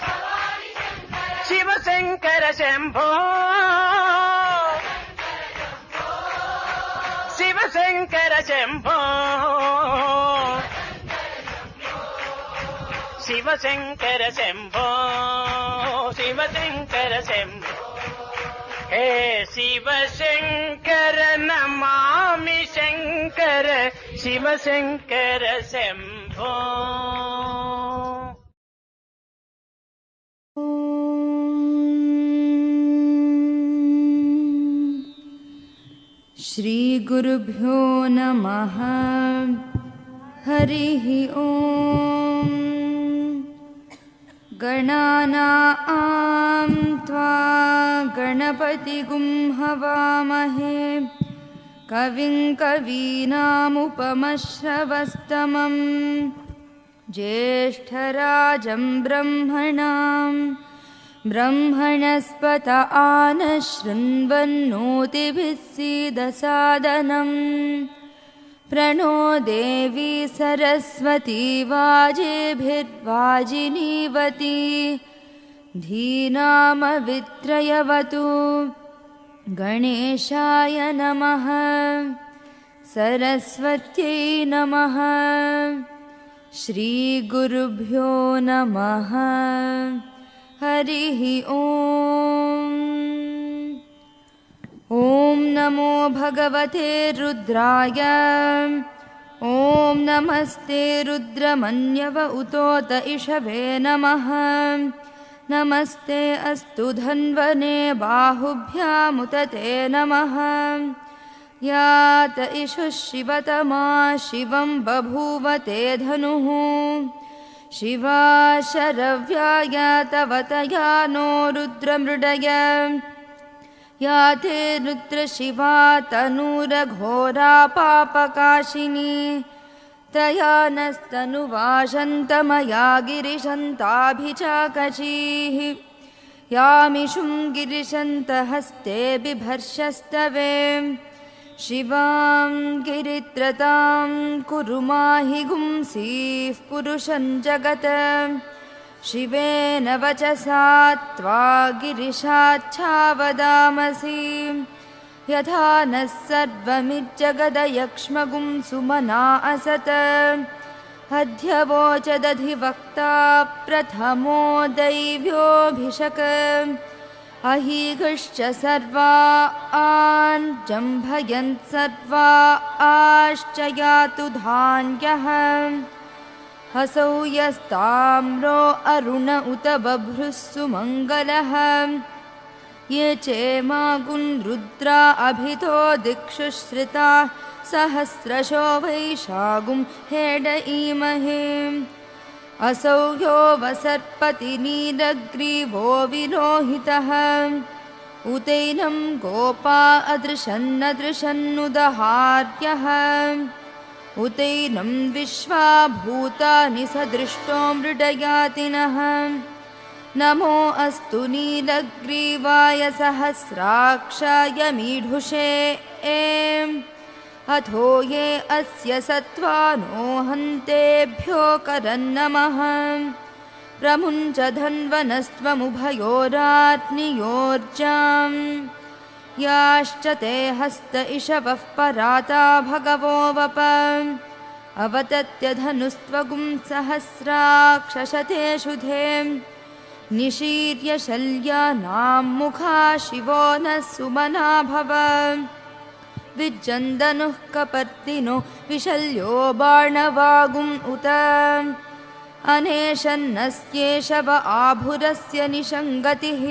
शिव शंकर शंभो शिव शंकर शंभो शिव शंकर शंभो शिव शंकर शंभो हे शिव शंकर नमामि शंकर शिव शंकर शंभो श्री गुरुभ्यो नमः हरिः ओम् गणानां त्वा गणपतिगुं हवामहे कविं कवीनामुपमश्रवस्तमं ज्येष्ठराजं ब्रह्मणस्पत आनशृण्वन्नोतिभिः सीदसादनम् प्रणो देवी सरस्वती वाजेभिर्वाजिनीवती धीनामवित्रयवतु गणेशाय नमः सरस्वत्यै नमः श्रीगुरुभ्यो नमः हरिः ओम् ॐ नमो भगवते रुद्राय ॐ नमस्ते रुद्रमन्यव उतोत इषवे नमः नमस्ते अस्तु धन्वने बाहुभ्यामुत ते नमः यात इषुः शिवतमा शिवं बभूव ते धनुः शिवा शरव्या तवतया नो रुद्रमृडय या ते रुद्रशिवा तनूरघोरा पापकाशिनी तया नस्तनुवाशन्तमया गिरिशन्ताभिचाकचीः यामिषुं गिरिशन्तहस्ते बिभर्षस्तवे शिवां गिरित्रतां कुरु माहि गुंसीः पुरुषं जगत् शिवेन वचसा त्वा गिरिशाच्छावदामसि यथा नः सर्वमिज्जगदयक्ष्मगुं सुमना असत् अध्यवोचदधिवक्ता प्रथमो दैव्योऽभिषक् अहीघश्च सर्वान् जम्भयन् सर्वाश्च यातु धान्यः असौ यस्ताम्रो अरुण उत बभ्रुः सुमङ्गलः ये चेमागुन् रुद्रा अभितो दिक्षु श्रिता सहस्रशो वैशागुं हेड ईमहे असौ यो वसर्पति नीलग्रीवो विलोहितः उतैनं गोपा अदृशन्नदृशन्नुदहार्यः उतैनं विश्वा भूतानि सदृष्टो मृडयातिनः नमो अस्तु नीलग्रीवाय सहस्राक्षाय मीढुषे अथो ये अस्य सत्त्वानो हन्तेभ्यो करन्नमः प्रमुञ्च धन्वनस्त्वमुभयोरात्नियोर्जाम् याश्च ते हस्त इषवः पराता भगवो वप अवतत्य धनुस्त्वगुं सहस्राक्षशतेषु धे निशीर्य शल्यानां मुखा शिवो नः सुमना भव विज्जन्दनुः कपर्दिनो विशल्यो बाणवागुम् उत अनेशन्नस्येषव आभुरस्य निषङ्गतिः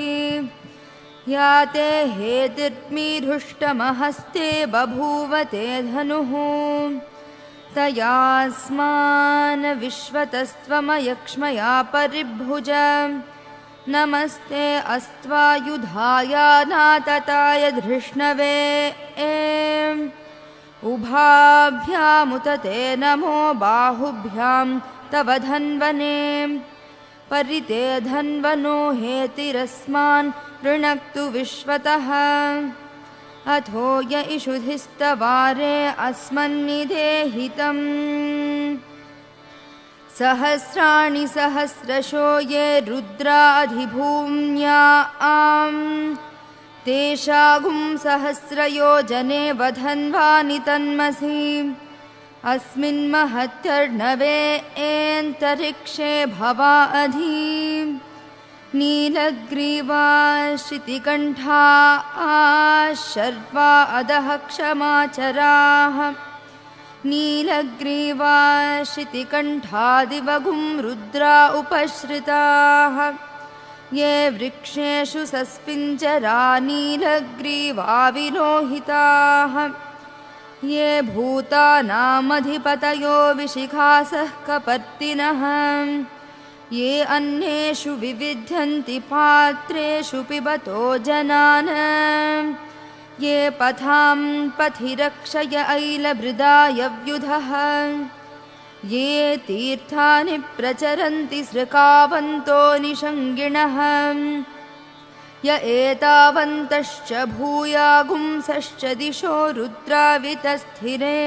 या ते हेतिर्मीधुष्टमहस्ते बभूव ते धनुः तयास्मान् विश्वतस्त्वमयक्ष्मया परिभुज नमस्ते अस्त्वायुधायानातताय धृष्णवे उभाभ्यामुत ते नमो बाहुभ्यां तव धन्वने परिते धन्वनो हेतिरस्मान् ऋणक्तु विश्वतः अथो य इषुधिस्तवारे अस्मन्निदेहितम् सहस्राणि सहस्रशो ये रुद्राधिभूम्या तेषागुं सहस्रयोजने वधन्वानि तन्मसि अस्मिन् महत्यर्णवे एन्तरिक्षे भवा अधि नीलग्रीवा शितिकण्ठा शर्वा अधः क्षमाचराः नीलग्रीवा शितिकण्ठादिवगुं रुद्रा उपश्रिताः ये वृक्षेषु सस्पिञ्जरा नीलग्रीवा विलोहिताः ये भूतानामधिपतयो विशिखासः कपर्दिनः ये अन्येषु विविध्यन्ति पात्रेषु पिबतो जनान् ये पथां पथि रक्षय ऐलभृदायव्युधः ये तीर्थानि प्रचरन्ति सृकावन्तो निषङ्गिणः य एतावन्तश्च भूयागुंसश्च दिशो रुद्रावितस्थिरे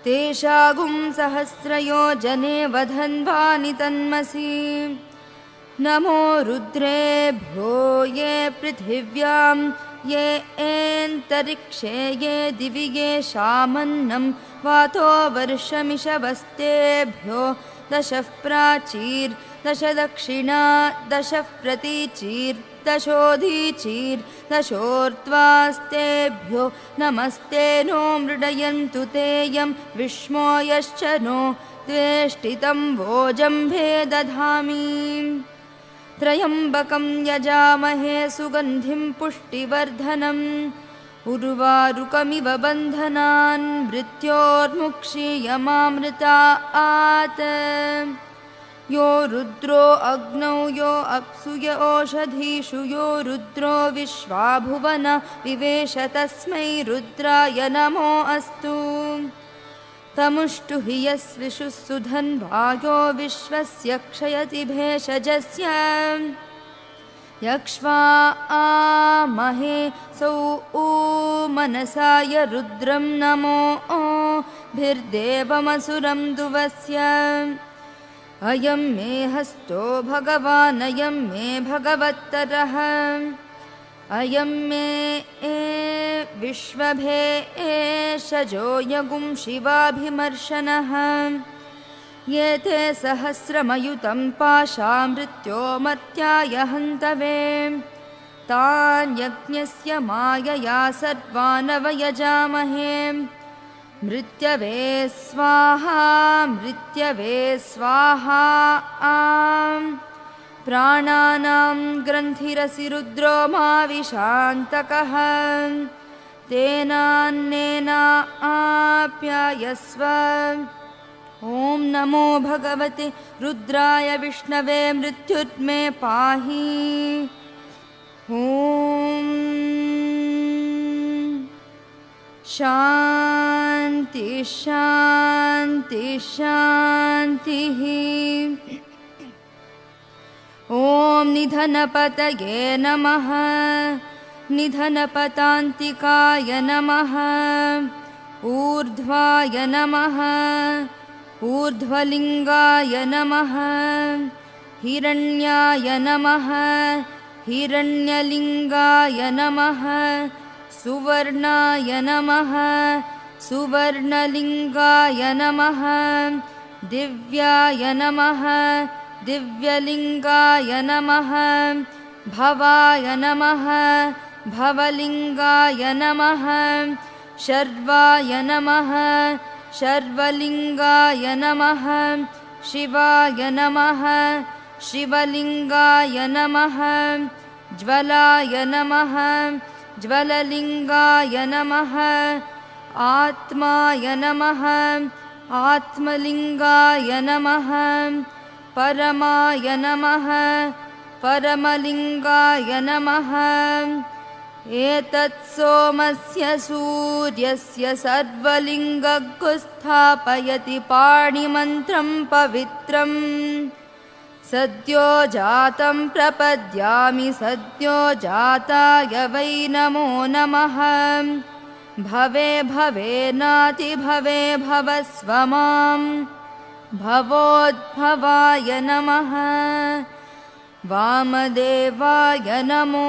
तेषागुं सहस्रयोजने वधन्वानि तन्मसि नमो रुद्रेभ्यो ये पृथिव्यां ये एन्तरिक्षे ये दिवि ये शामन्नं वातो वर्षमिषवस्तेभ्यो दशः प्राचीर् दश दक्षिणा दशः प्रतीचीर् दशोदीचीर् दशोर्त्वास्तेभ्यो नमस्ते नो मृडयन्तु तेयं विष्मो यश्च नो द्वेष्टितं वोजम्भे दधामि त्र्यम्बकं यजामहे सुगन्धिं पुष्टिवर्धनम् उर्वारुकमिव बन्धनान् मृत्योर्मुक्षीयमामृतात् यो रुद्रो अग्नौ यो अप्सु य ओषधीषु यो रुद्रो विश्वाभुवन विवेश तस्मै रुद्राय नमो अस्तु तमुष्टु हि यस्विषु सुधन्वायो विश्वस्य क्षयति भेषजस्य यक्ष्वा महे सौ मनसाय रुद्रं नमो भिर्देवमसुरं दुवस्य अयं मे हस्तो भगवान् अयं मे भगवत्तरः अयं मे विश्वभे एषजो यगुं शिवाभिमर्शनः ये ते सहस्रमयुतं पाशामृत्यो मर्त्याय हन्तवे तान् यज्ञस्य मायया सर्वानवयजामहे मृत्यवे स्वाहा मृत्यवे स्वाहा प्राणानां ग्रन्थिरसि रुद्रो मा विशान्तकः तेनान्नेनाप्यायस्व ॐ नमो भगवते रुद्राय विष्णवे मृत्युर्मे पाहि ॐ शान्ति शान्ति शान्तिः ॐ निधनपतये नमः निधनपतान्तिकाय नमः ऊर्ध्वाय नमः ऊर्ध्वलिङ्गाय नमः हिरण्याय नमः हिरण्यलिङ्गाय नमः सुवर्णाय नमः सुवर्णलिङ्गाय नमः दिव्याय नमः दिव्यलिङ्गाय नमः भवाय नमः भवलिङ्गाय नमः शर्वाय नमः शर्वलिङ्गाय नमः शिवाय नमः शिवलिङ्गाय नमः ज्वलाय नमः ज्वललिङ्गाय नमः आत्माय नमः आत्मलिङ्गाय नमः परमाय नमः परमलिङ्गाय नमः एतत् सोमस्य सूर्यस्य सर्वलिङ्गगु स्थापयति पाणिमन्त्रं पवित्रम् सद्यो जातं प्रपद्यामि सद्यो जाताय वै नमो नमः भवे भवे नाति भवे भवस्व मां भवोद्भवाय नमः वामदेवाय नमो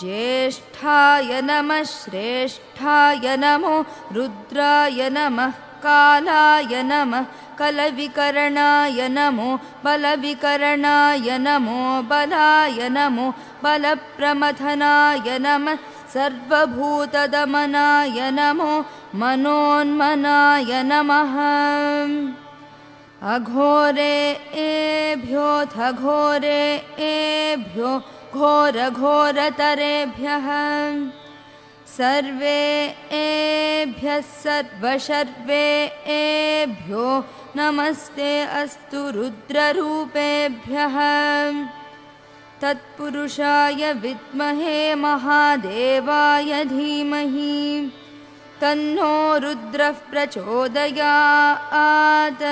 ज्येष्ठाय नमः श्रेष्ठाय नमो रुद्राय नमः कालाय नमः कलविकरणाय नमो बलविकरणाय नमो बलाय नमो बलप्रमथनाय नमः सर्वभूतदमनाय नमो मनोन्मनाय नमः अघोरेभ्योऽथ घोरेभ्यो घोरघोरतरेभ्यः सर्वेभ्यः सर्वशर्वेभ्यो नमस्ते अस्तु रुद्ररूपेभ्यः तत्पुरुषाय विद्महे महादेवाय धीमहि तन्नो रुद्रः प्रचोदयात्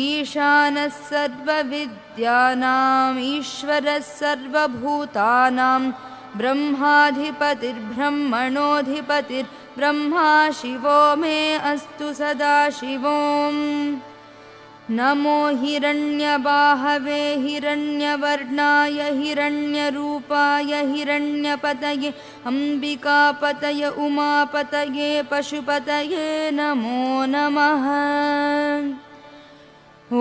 ईशानः सर्वविद्यानाम् ईश्वरः सर्वभूतानां ब्रह्माधिपतिर्ब्रह्मणोऽधिपतिर्ब्रह्मा शिवो मे अस्तु सदा शिवोम् नमो हिरण्यबाहवे हिरण्यवर्णाय हिरण्यरूपाय हिरण्यपतये अम्बिकापतये उमापतये पशुपतये नमो नमः ॐ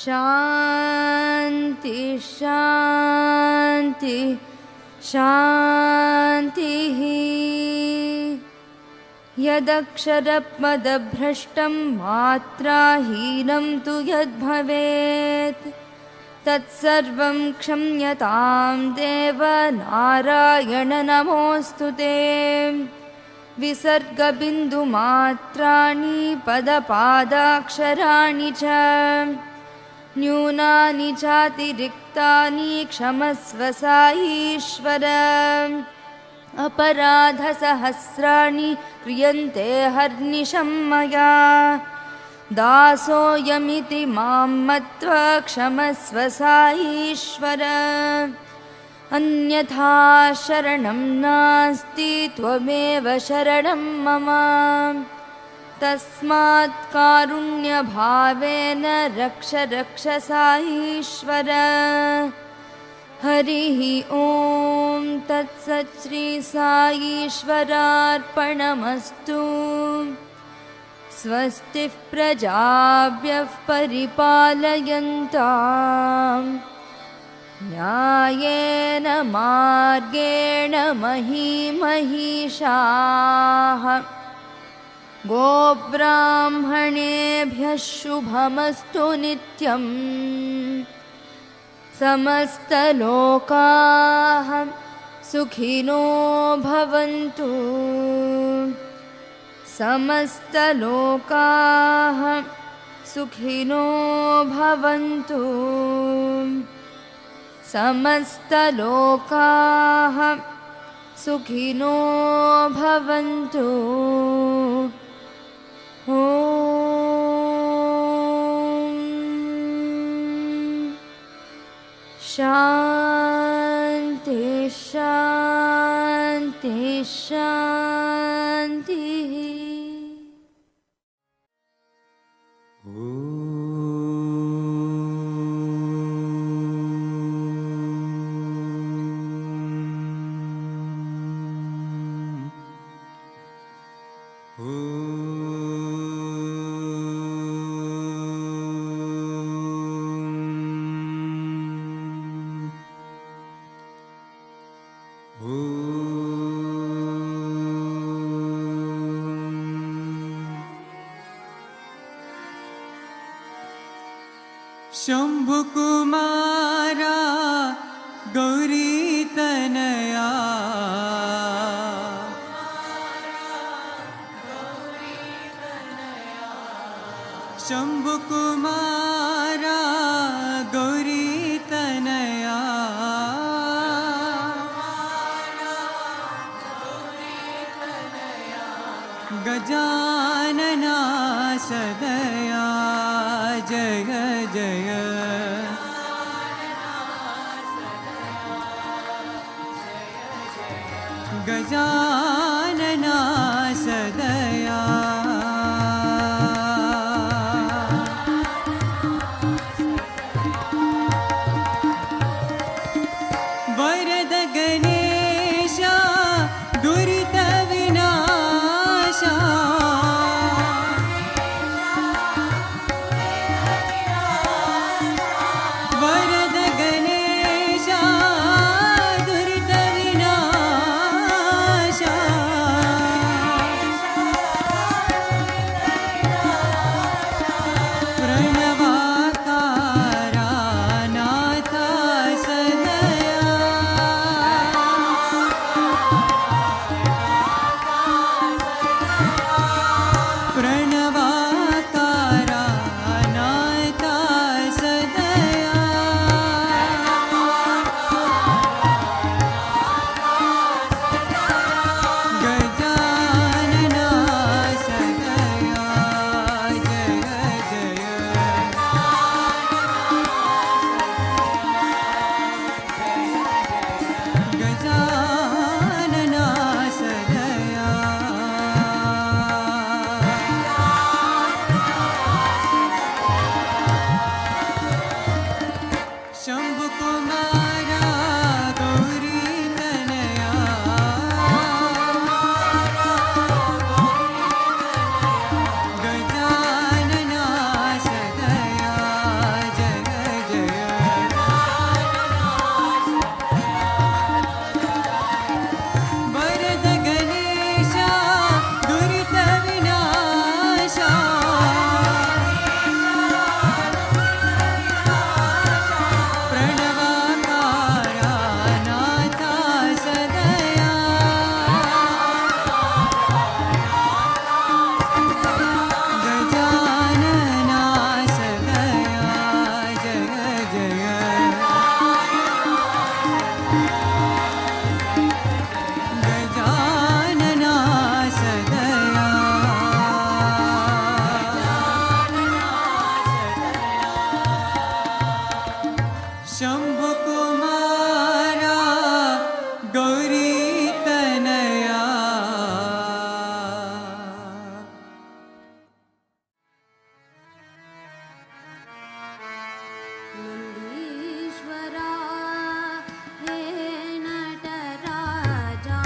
शान्ति शान्ति शान्तिः यदक्षरपदभ्रष्टं मात्राहीनं तु यद्भवेत् तत्सर्वं क्षम्यतां देव नारायण नमोऽस्तु ते विसर्गबिन्दुमात्राणि पदपादाक्षराणि च न्यूनानि चातिरिक्तानि क्षमस्व साईश्वर अपराधसहस्राणि क्रियन्ते हर्निशं मया दासोऽयमिति मां मत्वा क्षमस्व साईश्वर अन्यथा शरणं नास्ति त्वमेव शरणं मम तस्मात् कारुण्यभावेन रक्ष रक्ष साईश्वर हरिः ॐ तत्सत् श्री साईश्वरार्पणमस्तु स्वस्तिः प्रजाभ्यः परिपालयन्ताम् न्यायेन मार्गेण महीमहीषाः गोब्राह्मणेभ्यः शुभमस्तु नित्यम् समस्तलोकाः सुखिनो भवन्तु समस्तलोकाः सुखिनो भवन्तु समस्तलोकाः सुखिनो भवन्तु ॐ शान्ति शान्ति शान्तिः शम्भुकुमारा गौरीतनया शम्भुकुमारा गौरीतनया गजानना सदया जय जय गजानना सदया वरद गणेशा दुरित विनाशा वरद गणेशा दुरित विनाशा प्रणवाकारा नाथा सदया प्रणवाकारा नाथा सदया गजानना सदया जय जय गजानना सदया शम्भुकुमारा गौरीतनया गजानना सदया जय जय वरद गणेशा दुरित विनाशा प्रणवाकारा नाथा सदया गजानना सदया जय जय गजानना सदया शम्भुकुमारा गौरीतनया नन्दीश्वरा हे नटराजा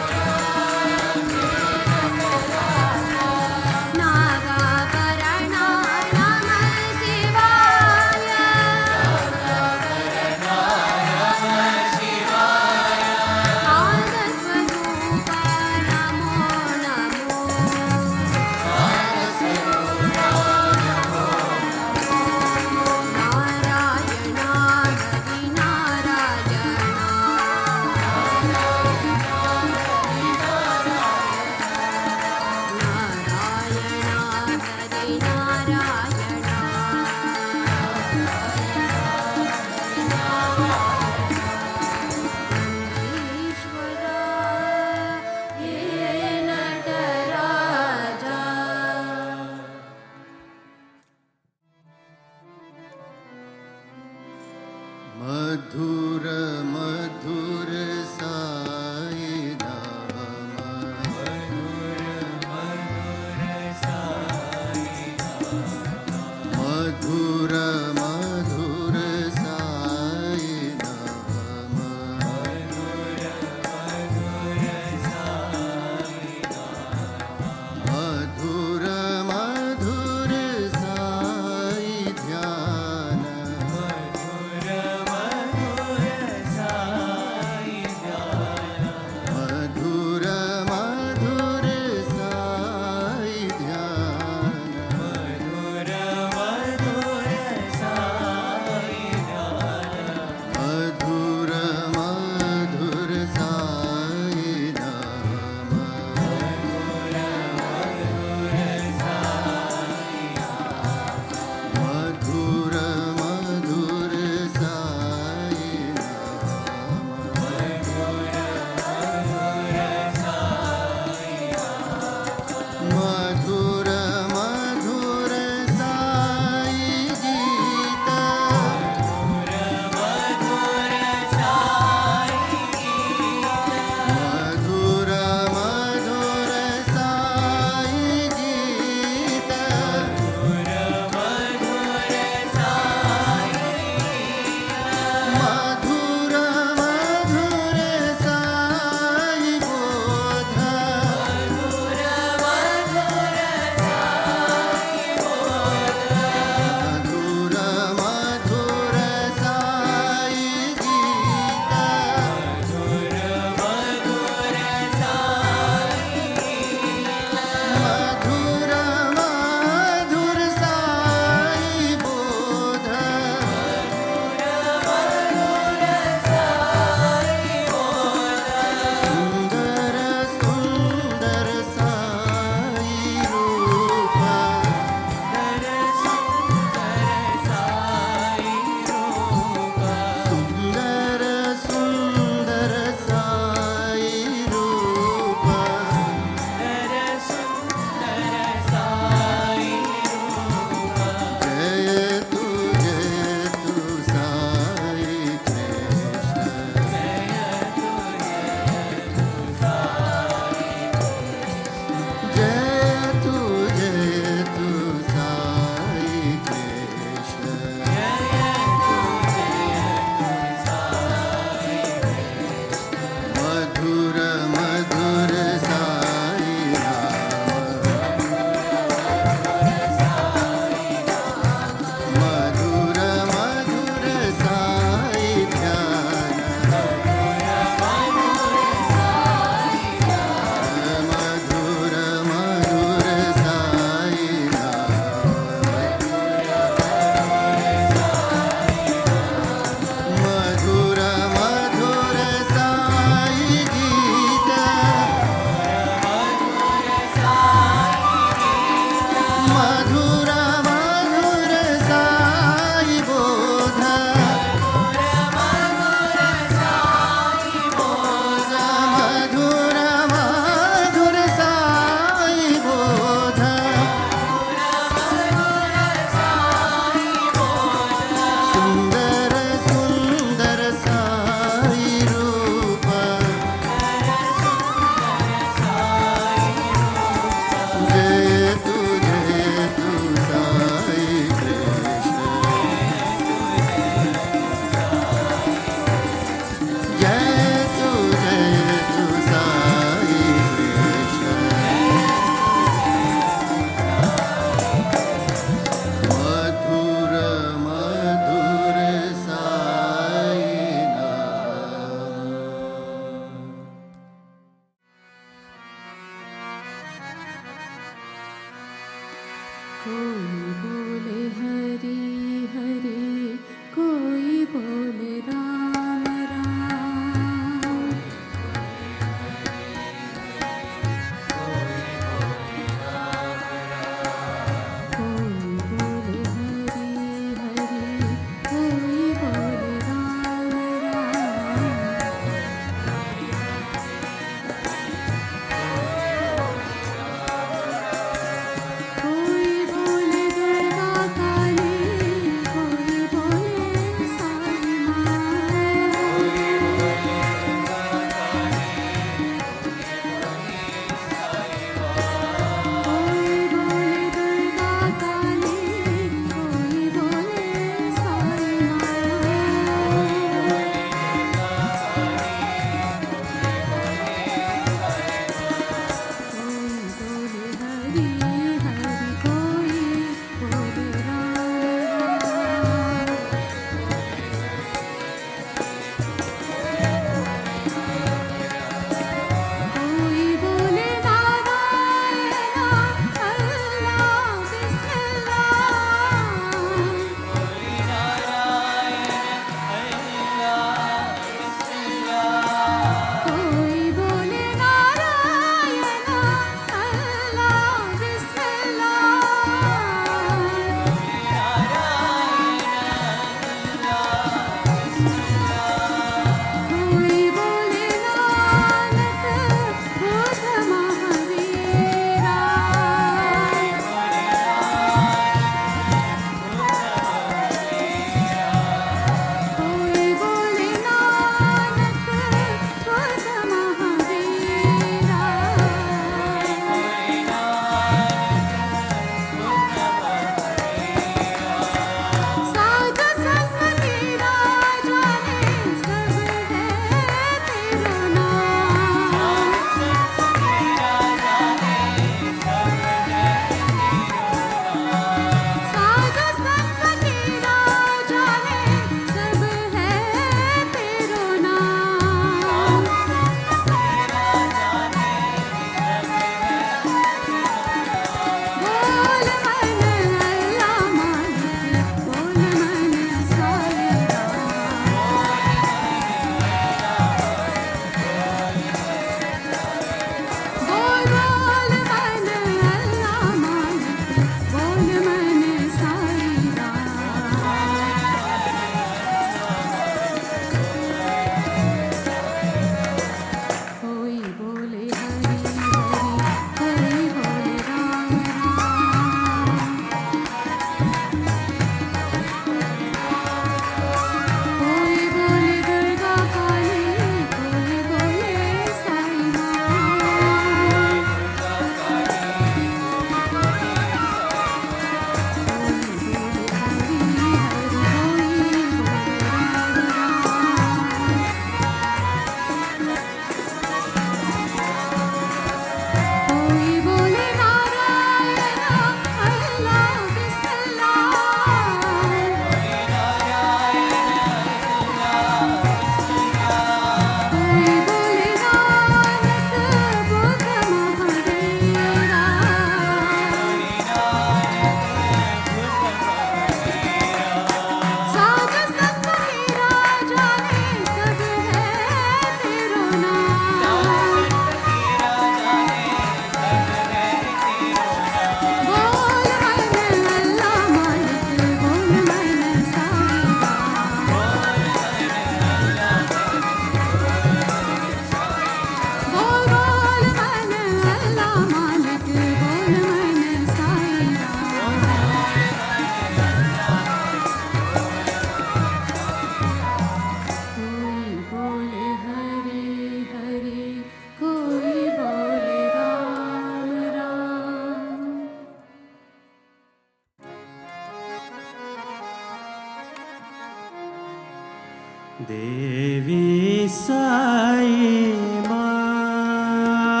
देवी साई माँ,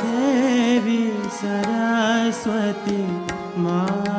देवी सरस्वती माँ,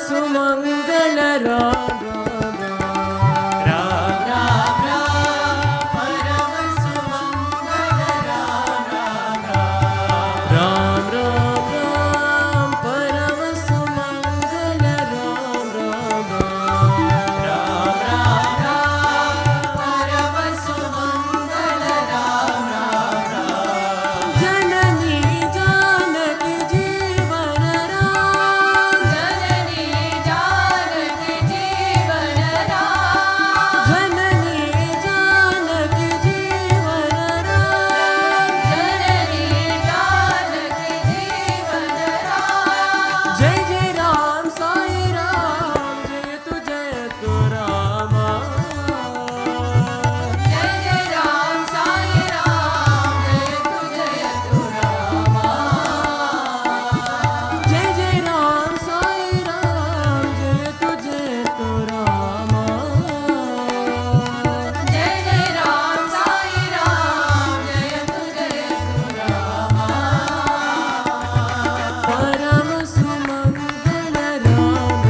सुमंगल राम राम राम राम परम सुमंगल राम राम राम राम परम सुमंगल राम राम राम राम परम सुमंगल राम राम जननी जानकी जीवन राम जननी जानकी जीवन राम जननी जानकी जीवन राम जननी जानकी जीवन राम जय जय राम साई राम जय तु रामा जय जय राम साई राम जय तु रामा जय जय राम साई राम जय तु रामा जय जय राम साई राम जय तु रामा परम सुमंगल राम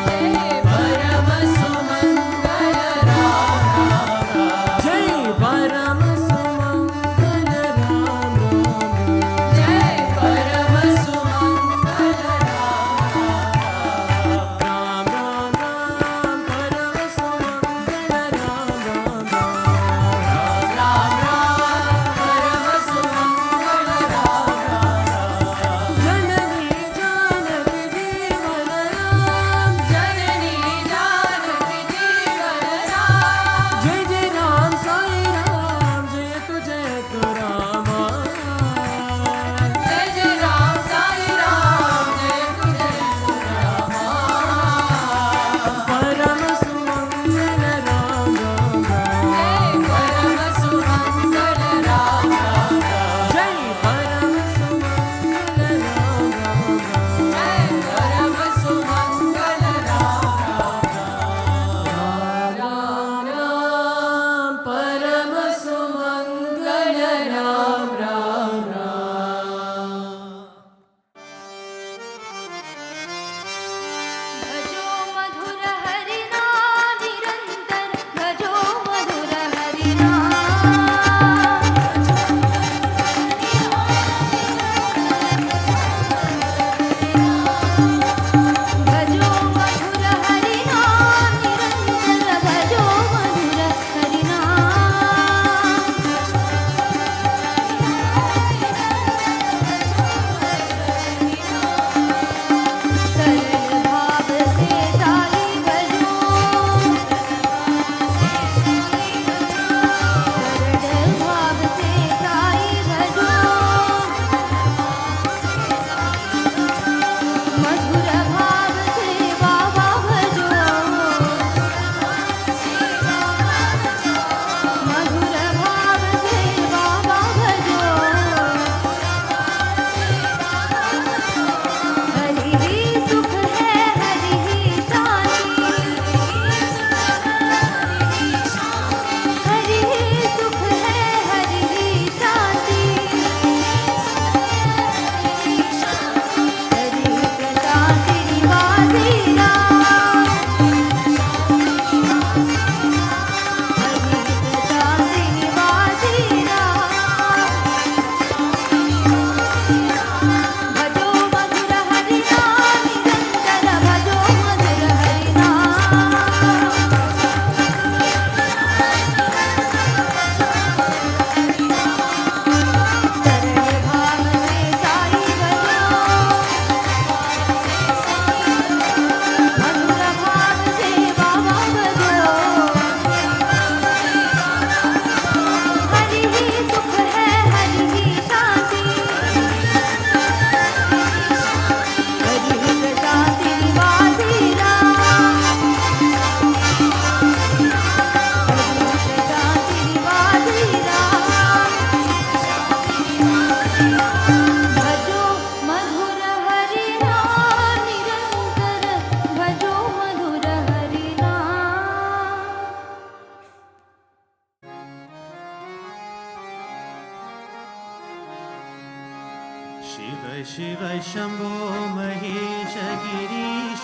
जय परम सुमंगल राम जय परम सुमंगल राम जय परम सुमंगल राम राम राम परम सुमंगल राम राम राम परम सुमंगल राम जननी जानकी जीवन राम जननी जानकी जीवन राम जय जय राम साई राम जय तु रामा जय जय राम साई राम जय तु रामा परम सुमंगल राम जय परम सुमंगल राम जय परम सुमंगल राम जय परम सुमंगल राम राम परम सुमंगल राम राम भजो मधुर हरि नाम निरंतर भजो मधुर हरि नाम भजो मधुर हरि नाम निरंतर भजो मधुर हरि नाम सरल भाव से साई भजो सरल भाव से साई भजो मधुर भाव से बाबा भजो मधुर भाव से बाबा भजो हरि ही सुख है हरि ही शांति हरि ही सुख है हरि ही शांति हरि प्रशांति निवासी राम हरि प्रशांति निवासी राम भजो मधुर हरि नाम निरंतर भजो मधुर हरि नाम सरल भाव से साई भजो मधुर भाव से बाबा भजो हरि ही सुख है हरि ही शांति हरि ही प्रशांति निवासी राम हरि प्रशांति निवासी राम भजो मधुर हरि नाम निरंतर भजो मधुर हरि नाम शिव शिव शम्भो महेश गिरीश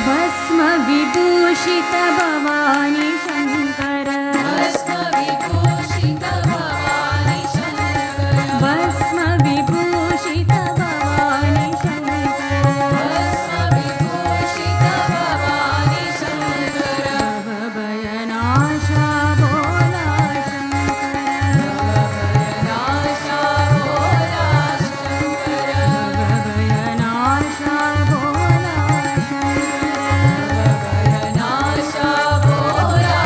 भस्म विभूषित भवानी शंकर भस्म विभूषित भवानी शंकर भस्म विभूषित भवानी शंकर भस्म विभूषित भवानी शंकर भवभयनाशा भोला शंकर भवभयनाशा भोला शंकर भवभयनाशा भोला शंकर भवभयनाशा भोला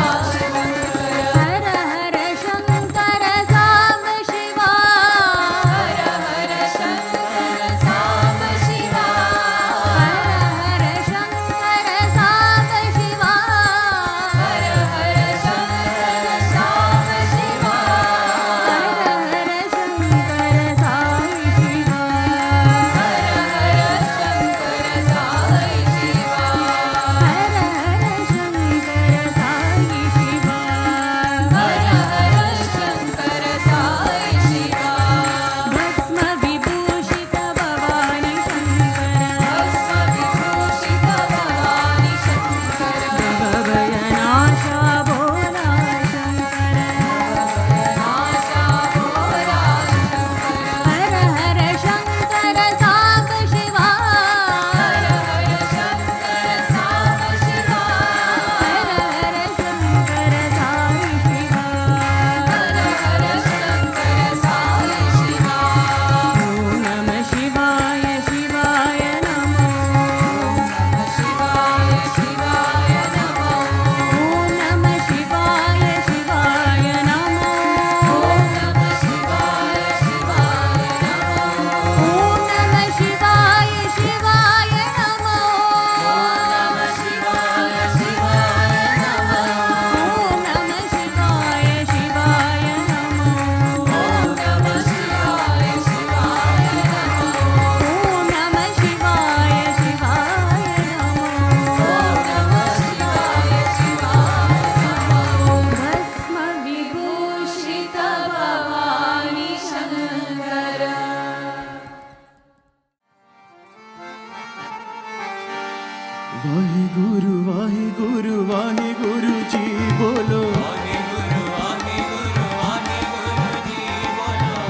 ਵਾਹਿਗੁਰੂ ਵਾਹਿਗੁਰੂ ਵਾਹਿਗੁਰੂ ਜੀ ਬੋਲੋ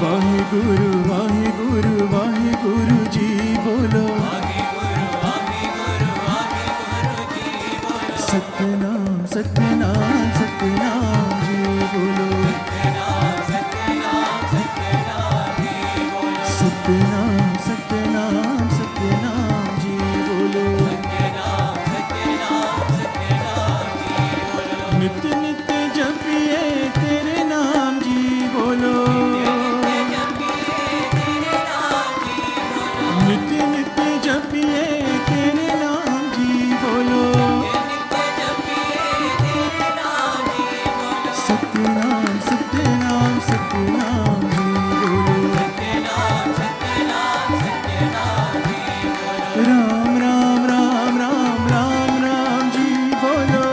ਵਾਹਿਗੁਰੂ ਵਾਹਿਗੁਰੂ ਵਾਹਿਗੁਰੂ ਜੀ ਬੋਲੋ ਸਤਨਾਮ ਸਤਨਾਮ ਸਤਨਾਮ ਜੀ ਬੋਲੋ ਸਤਨਾਮ ਸਤਨਾਮ ਸਤਨਾਮ ਜੀ ਬੋਲੋ ਨਿਤ ਨਿਤ ਜਪੀਏ ਤੇਰੇ ਨਾਮ ਜੀ ਬੋਲੋ ਨਿਤ ਨਿਤ ਜਪੀਏ ਤੇਰੇ ਨਾਮ ਜੀ ਬੋਲੋ ਸਤਨਾਮ ਸਤਨਾਮ ਸਤਨਾਮ ਜੀ ਬੋਲੋ ਰਾਮ ਰਾਮ ਰਾਮ ਰਾਮ ਰਾਮ ਰਾਮ ਜੀ ਬੋਲੋ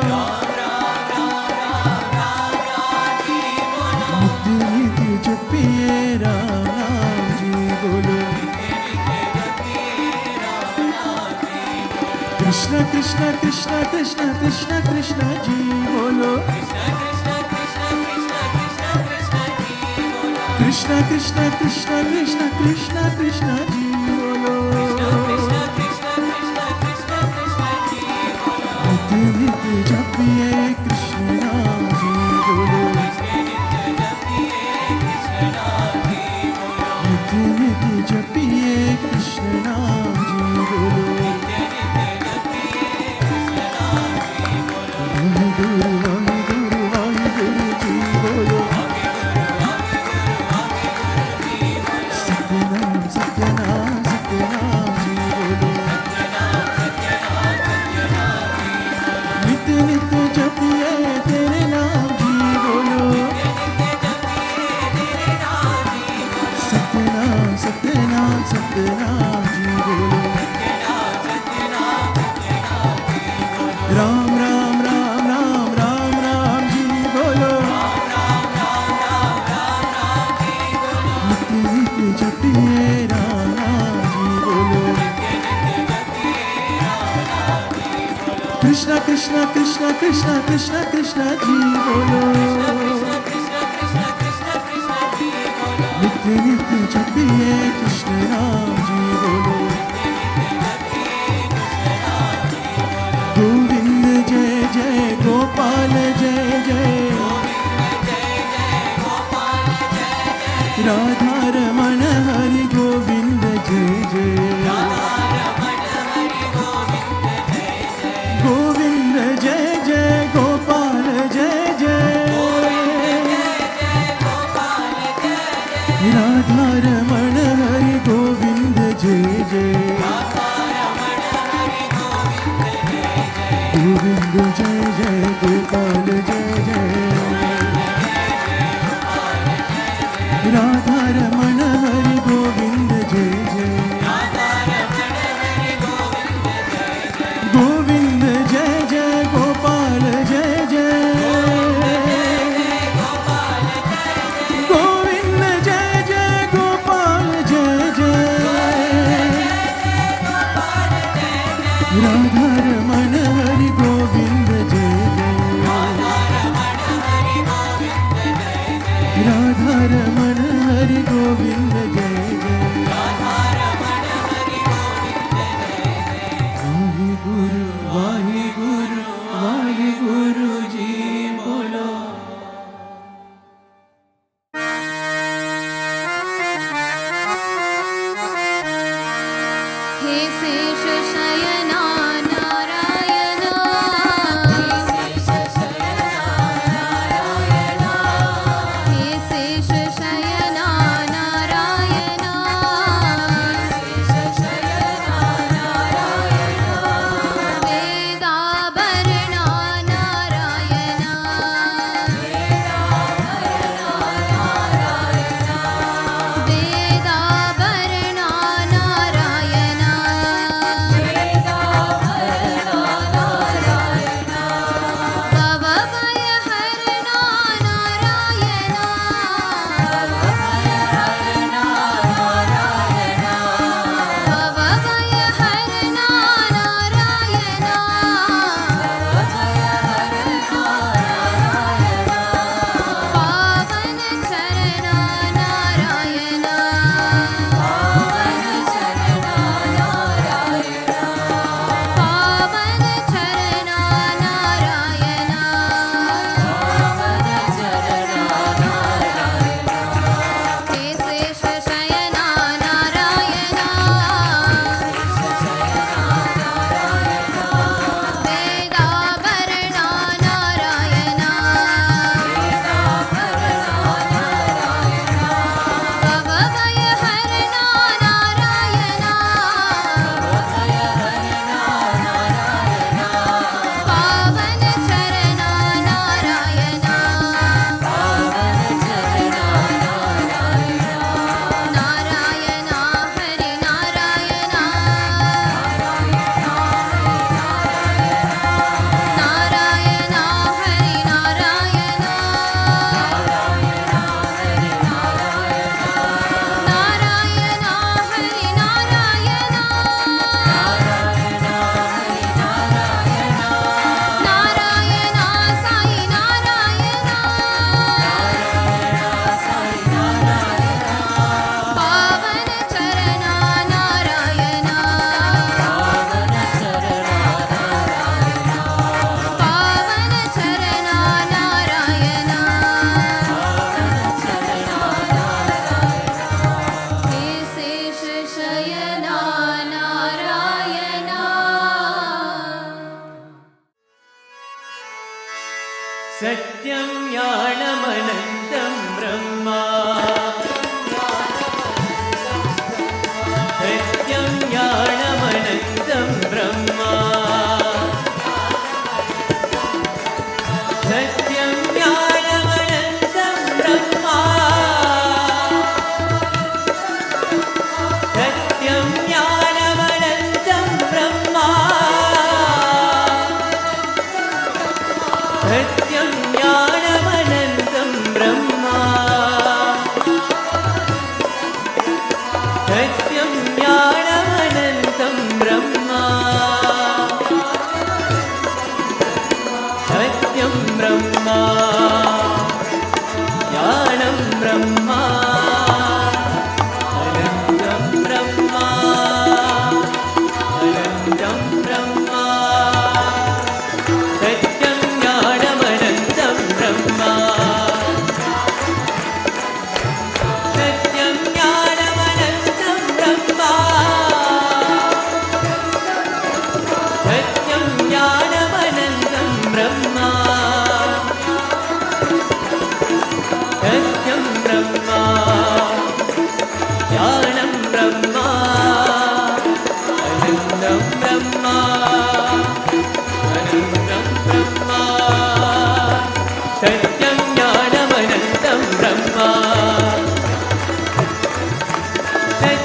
ਨਿਤ ਨਿਤ ਜਪੀਏ ਰਾਮ ਨਾਮ ਜੀ ਬੋਲੋ कृष्ण कृष्ण कृष्ण कृष्ण कृष्ण कृष्ण जी बोलो कृष्ण कृष्ण कृष्ण कृष्ण कृष्ण कृष्ण जी बोलो नित नित जपिए कृष्ण नाम जी बोलो नित नित जपिए कृष्ण नाम जी बोलो वाहिगुरु वाहिगुरु वाहिगुरु जी बोलो सतनाम सतनाम सतनाम जी बोलो नित नित जपिए तेरे नाम जी बोलो सतनाम सतनाम सतनाम जी बोलो राम राम राम राम राम राम जी बोलो नित नित जपिए राम नाम जी बोलो कृष्ण कृष्ण कृष्ण कृष्ण कृष्ण कृष्ण जी बोलो नित नित जपिए कृष्ण नाम जी बोलो गोविंद जय जय गोपाल जय जय राधा रमण हरि गोविंद जय जय गोविंद जय जय गोपाल जय जय राधा रमण हरि गोविंद जय जय गोविंद जय जय गोपाल जय जय राधा रमण हरि गोविंद जय जय गोविंद जय जय गोपाल जय जय गोविंद जय जय गोपाल जय जय राधा रमण हरि गोविंद जय जय राधा रमण हरि गोविंद जय जय वाहिगुरु वाहिगुरु वाहिगुरु जी बोलो हे शेष शयना नारायण हे शेष शयना नारायण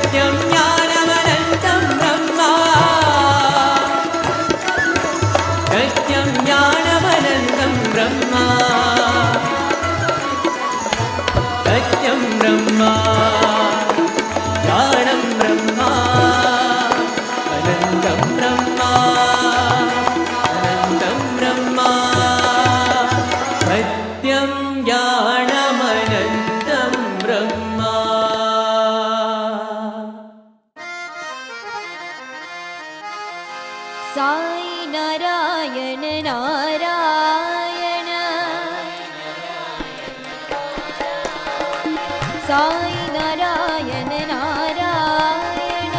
सत्यं ज्ञानमनन्तं ब्रह्म सत्यं ज्ञानमनन्तं ब्रह्म सत्यं ब्रह्म ज्ञानं ब्रह्म अनन्तं ब्रह्म अनन्तं ब्रह्म सत्यं ज्ञानमनन्तं ब्रह्म साई नारायण नारायण साई नारायण नारायण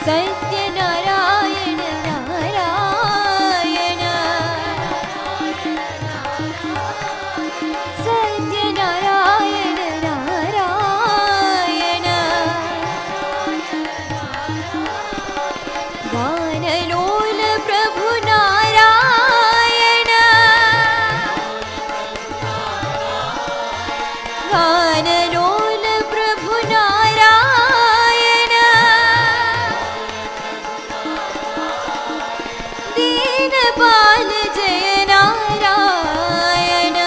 सत्य नारायण नारायण सत्य नारायण नारायण गानलोल प्रभु नारायण गानलोल प्रभु नारायण दीनपाल जय नारायण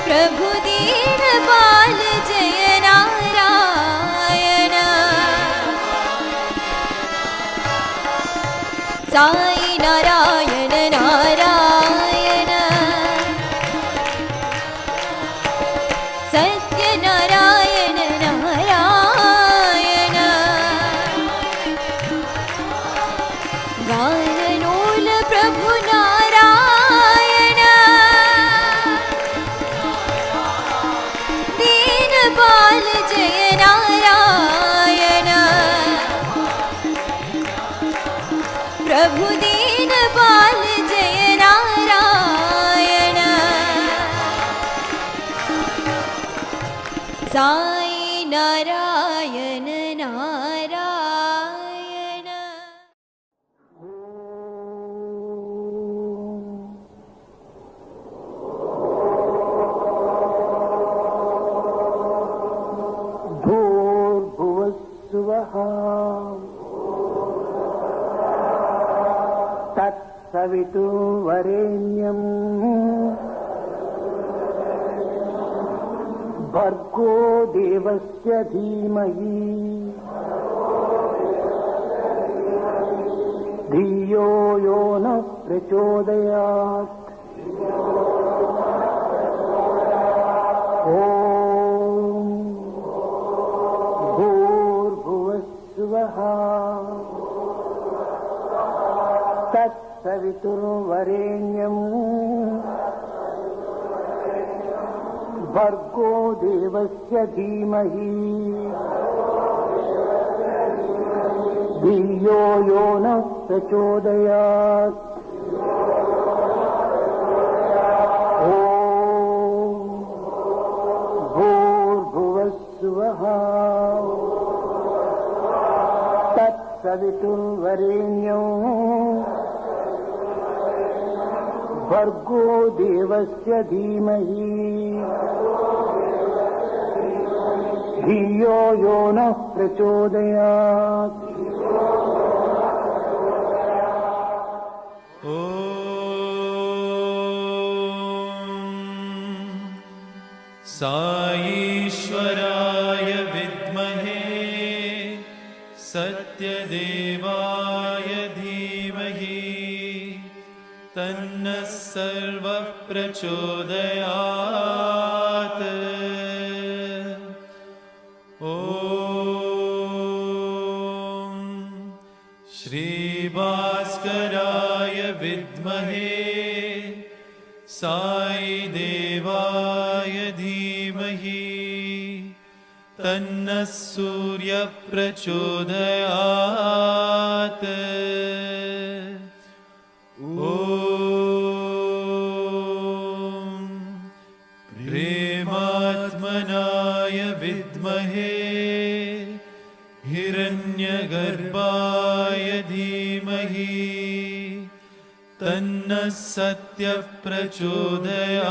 प्रभु दीनपाल जय नारायण साई नारायण नारायण सत्य नारायण नारायण गानलोल प्रभु नारायण दीनपाल जय नारायण प्रभु दीनपाल जय नारायण साई नारायण नारायण भूर्भुवस्सुवः तत्सवितुर्वरेण्यं भर्गो देवस्य धीमहि धियो यो न प्रचोदयात् ॐ भूर्भुवस्सुवः तत्सवितुर्वरेण्यं भर्गो देवस्य धीमहि धियो यो न प्रचोदयात् ॐ भूर्भुवस्सुवः तत्सवितुर्वरेण्यं भर्गो देवस्य धीमहि धियो यो नः प्रचोदयात् ॐ साईश्वराय विद्महे सत्यदेवाय धीमहि तन्नः सर्वः प्रचोदयात् ॐ श्रीभास्कराय विद्महे साईदेवाय धीमहि तन्नः सूर्यः प्रचोदयात् ॐ प्रेमात्मनाय विद्महे हिरण्यगर्भाय धीमहि तन्नः सत्य प्रचोदयात्।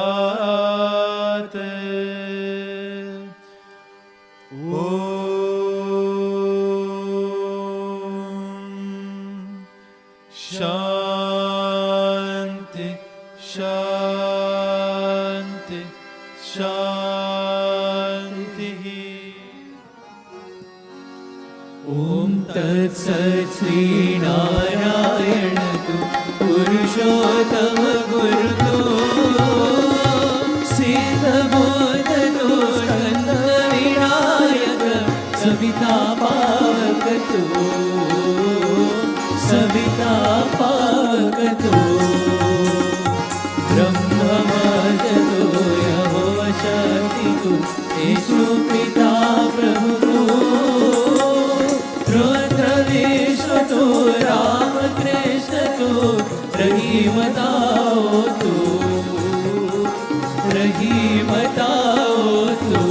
शांति शांति शांति। ओम तत्सत् श्री नारायण तु पुरुषोत्तम गुरुतो सिद्धबोधतो स्कंद विनायक सविता पावकतो सविता पावकतो ब्रह्ममदतो यहोवा शक्तितो येषु पिता प्रभुतो रुद्रविश्वतो रामकृष्णतो रहीमताओतो रहीमताओतो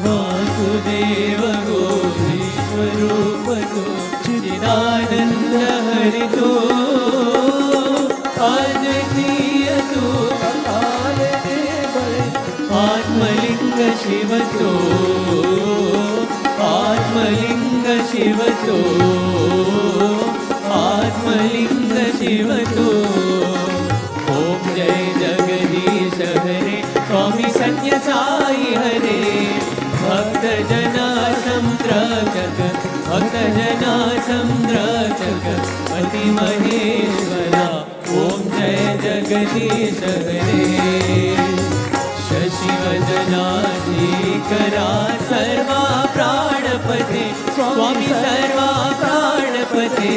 वासुदेव गो विश्वरूपतो चिदानंद हरितो अद्वितीयतो अकाल निर्भय आत्मलिंग शिवतो आत्मलिंग शिवतो आत्मलिंग शिवतो। ओम जय जगदीश हरे स्वामी सत्य साई हरे भक्त जना संरक्षक भक्त जना संरक्षक अति महेश्वरा। ओम जय जगदीश हरे शशिवदनाधिकरा सर्वा प्राणपते स्वामी सर्वा प्राणपते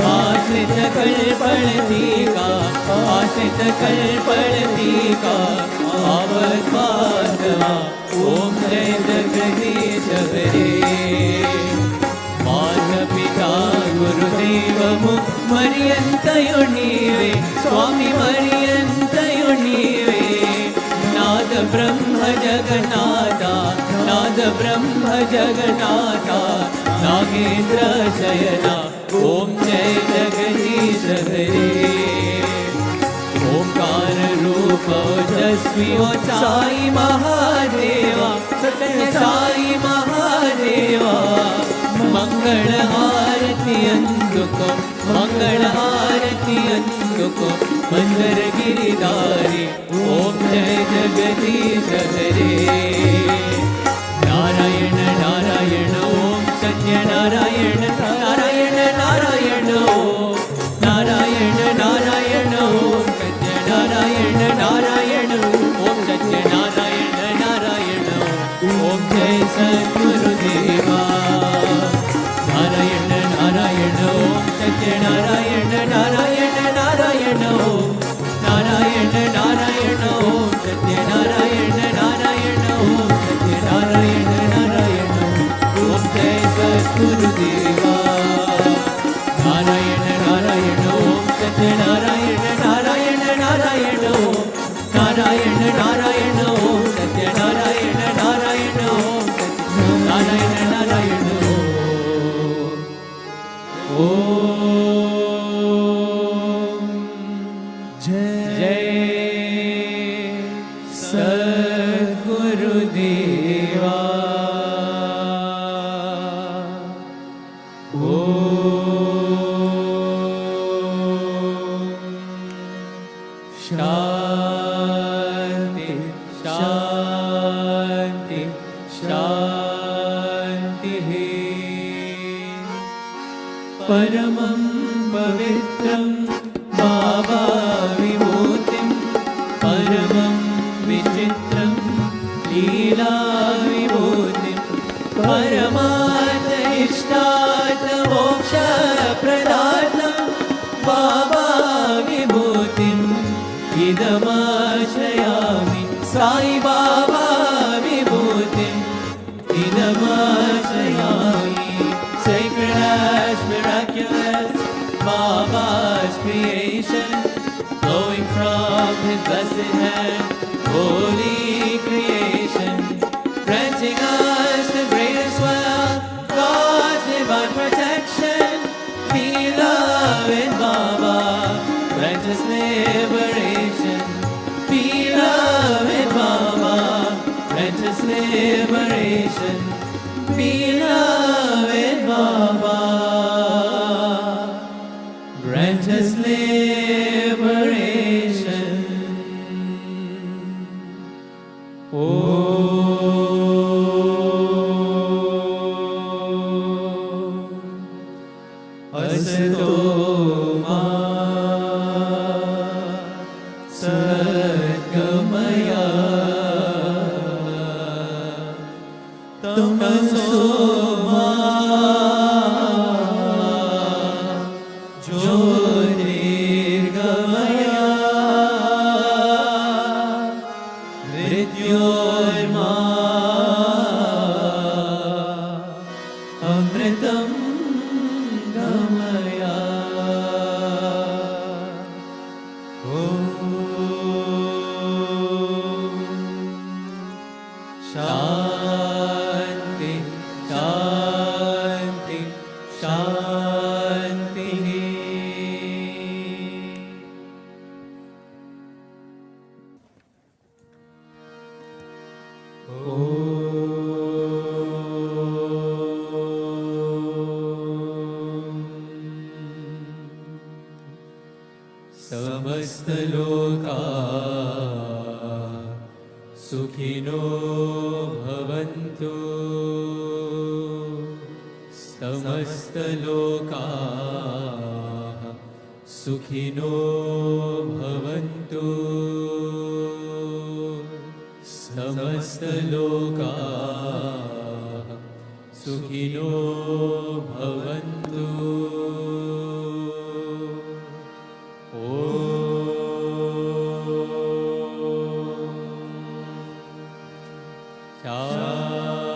आश्रित कल्पलतिका आश्रित कल्पलतिका आवद्बांधवा। ओम जय जगदीश हरे माता पिता गुरुदेव मर्यन्तयो नीवे स्वामी मर्यन्तयो नीवे नाद ब्रह्म जगन्नाथा नाद ब्रह्म जगन्नाथा नागेन्द्र शयना। ओम जय जगदीश हरे ओंकार रूप ओजस्वी ओ साई महादेवा सत्य साई महादेवा मंगल आरती अंदुको मंगल आरती अंदुको मंदर गिरिधारी। ओम जय जगदीश हरे नारायण नारायण ओम सत्य नारायण नारायण नारायण ओम नारायण नारायण ओम सत्य नारायण नारायण ओम सत्य नारायण नारायण ओम जय सद्गुरुदेवा नारायण नारायण ओम सत्य नारायण नारायण नारायण ओम नारायण नारायण ओम सत्य नारायण नारायण ओम सत्य नारायण नारायण ओम जय सद्गुरुदेवा नारायण नारायण ओम सत्य नारायण नारायण नारायण ओम नारायण नारायण ओम सत्य नारायण नारायण ओम सत्य नारायण नारायण ओम जय सद्गुरुदेवा। शांति शांति शांति। परमं पवित्रं बाबा विभूतिं परमं विचित्रं लीला विभूतिं परमार्थ इष्टार्थ मोक्ष प्रदातं बाबा विभूतिं इदमाश्रयामि Sai Baba विभूतिं इदमाश्रयामि। Sacred as miraculous Baba's creation, flowing from his blessed hand, holy creation, granting us the greatest wealth, God's divine protection. Beloved Baba, सद्गमया तमसो मा ज्योतिर्गमया मृत्योर्मा अमृतं गमया शांति शांति शांति। समस्त लोका सुखिनो भवन्तु समस्त लोका सुखिनो भवन्तु समस्त लोका सुखिनो भवन्तु।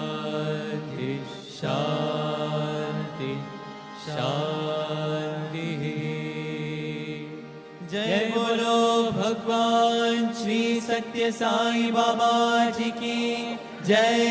शांति शांति शांति। जय बोलो भगवान श्री सत्य साई बाबा जी की जय।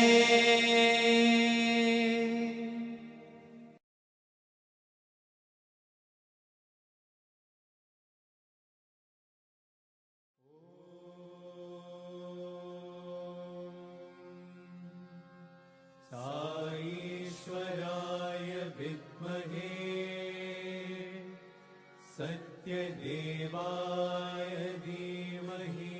साईश्वराय विद्महे सत्यदेवाय धीमहि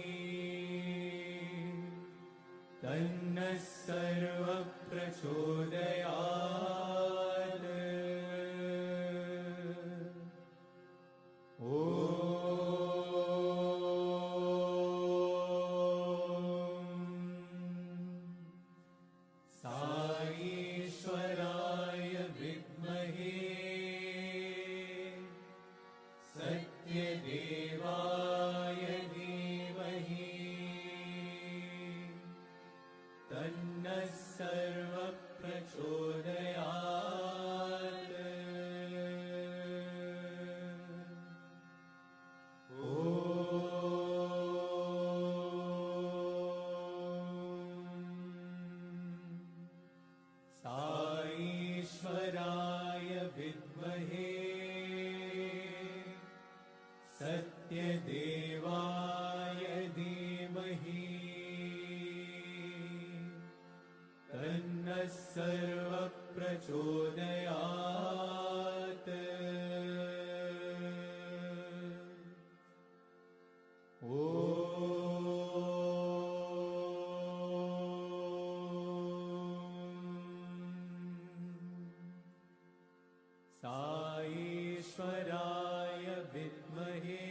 तन्नः सर्वः प्रचोदयात्। साईश्वराय विद्महे सत्यदेवाय धीमहि तन्नः सर्वः प्रचोदयात्। साईश्वराय विद्महे सत्यदेवाय धीमहि तन्नः सर्वः प्रचोदयात्। साईश्वराय विद्महे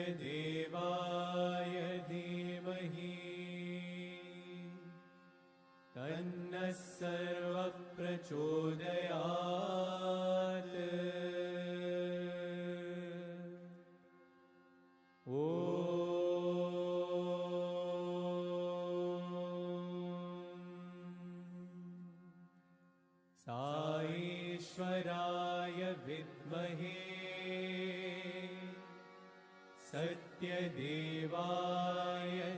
सत्यदेवाय धीमहि तन्नः सर्वः प्रचोदयात्। साईश्वराय विद्महे सत्यदेवाय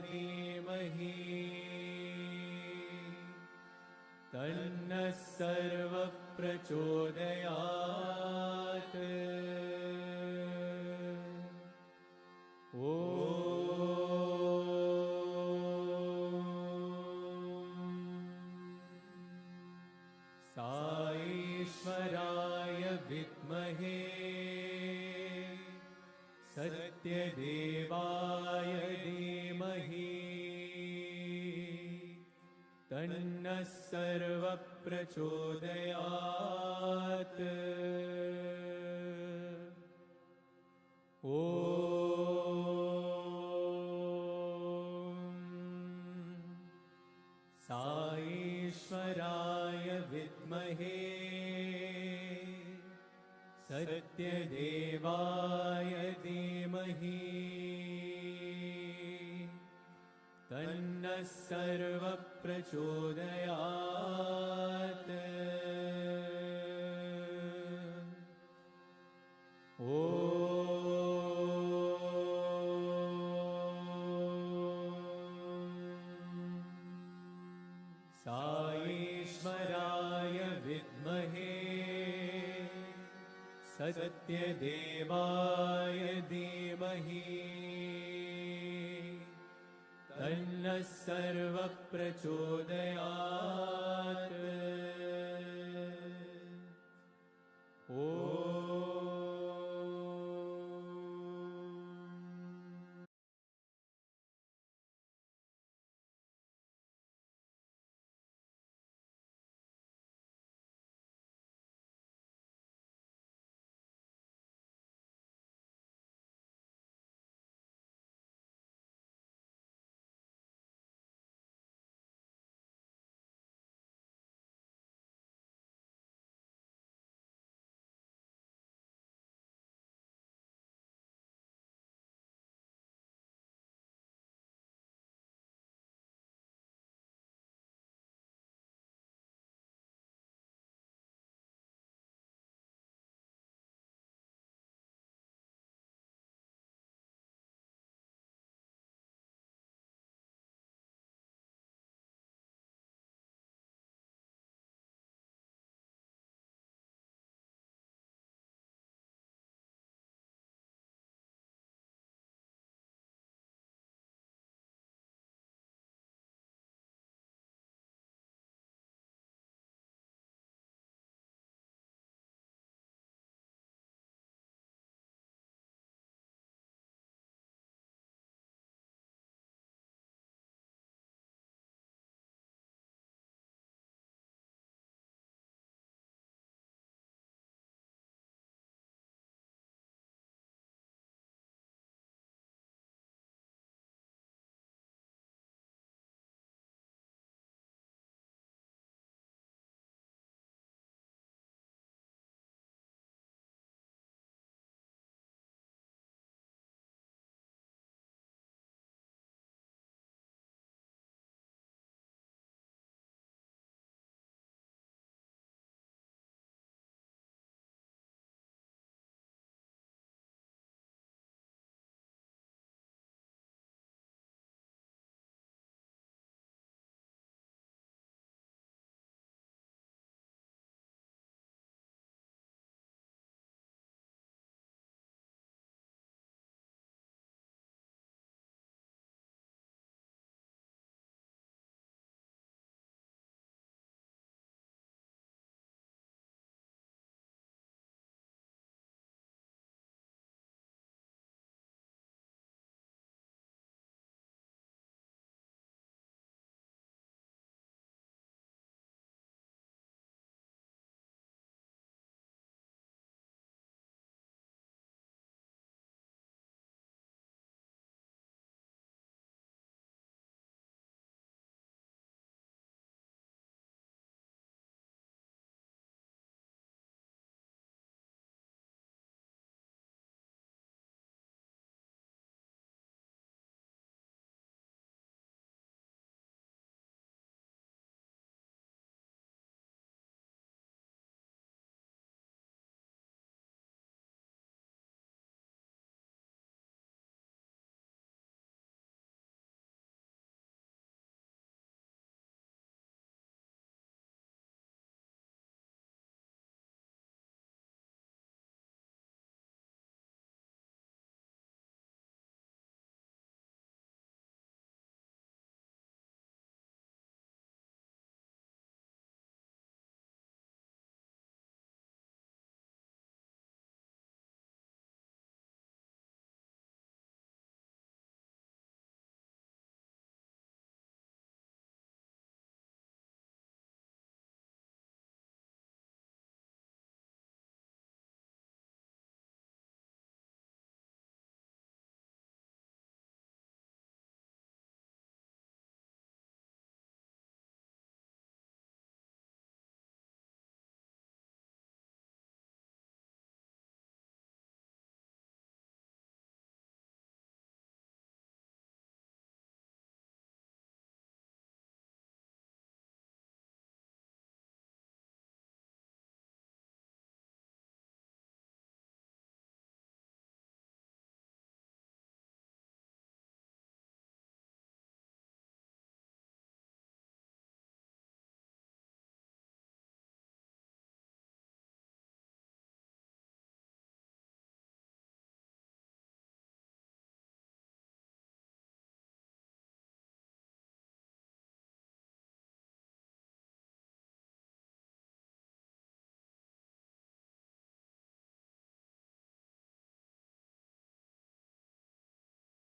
धीमहि तन्नः सर्वः प्रचोदयात्। साईश्वराय विद्महे सत्यदेवाय धीमहि तन्नः सर्वः प्रचोदयात्। साईश्वराय विद्महे सत्यदेवाय धीमहि तन्नः सर्वः प्रचोदयात्। साईश्वराय विद्महे सत्यदेवाय धीमहि तन्नः सर्वः प्रचोदयात्।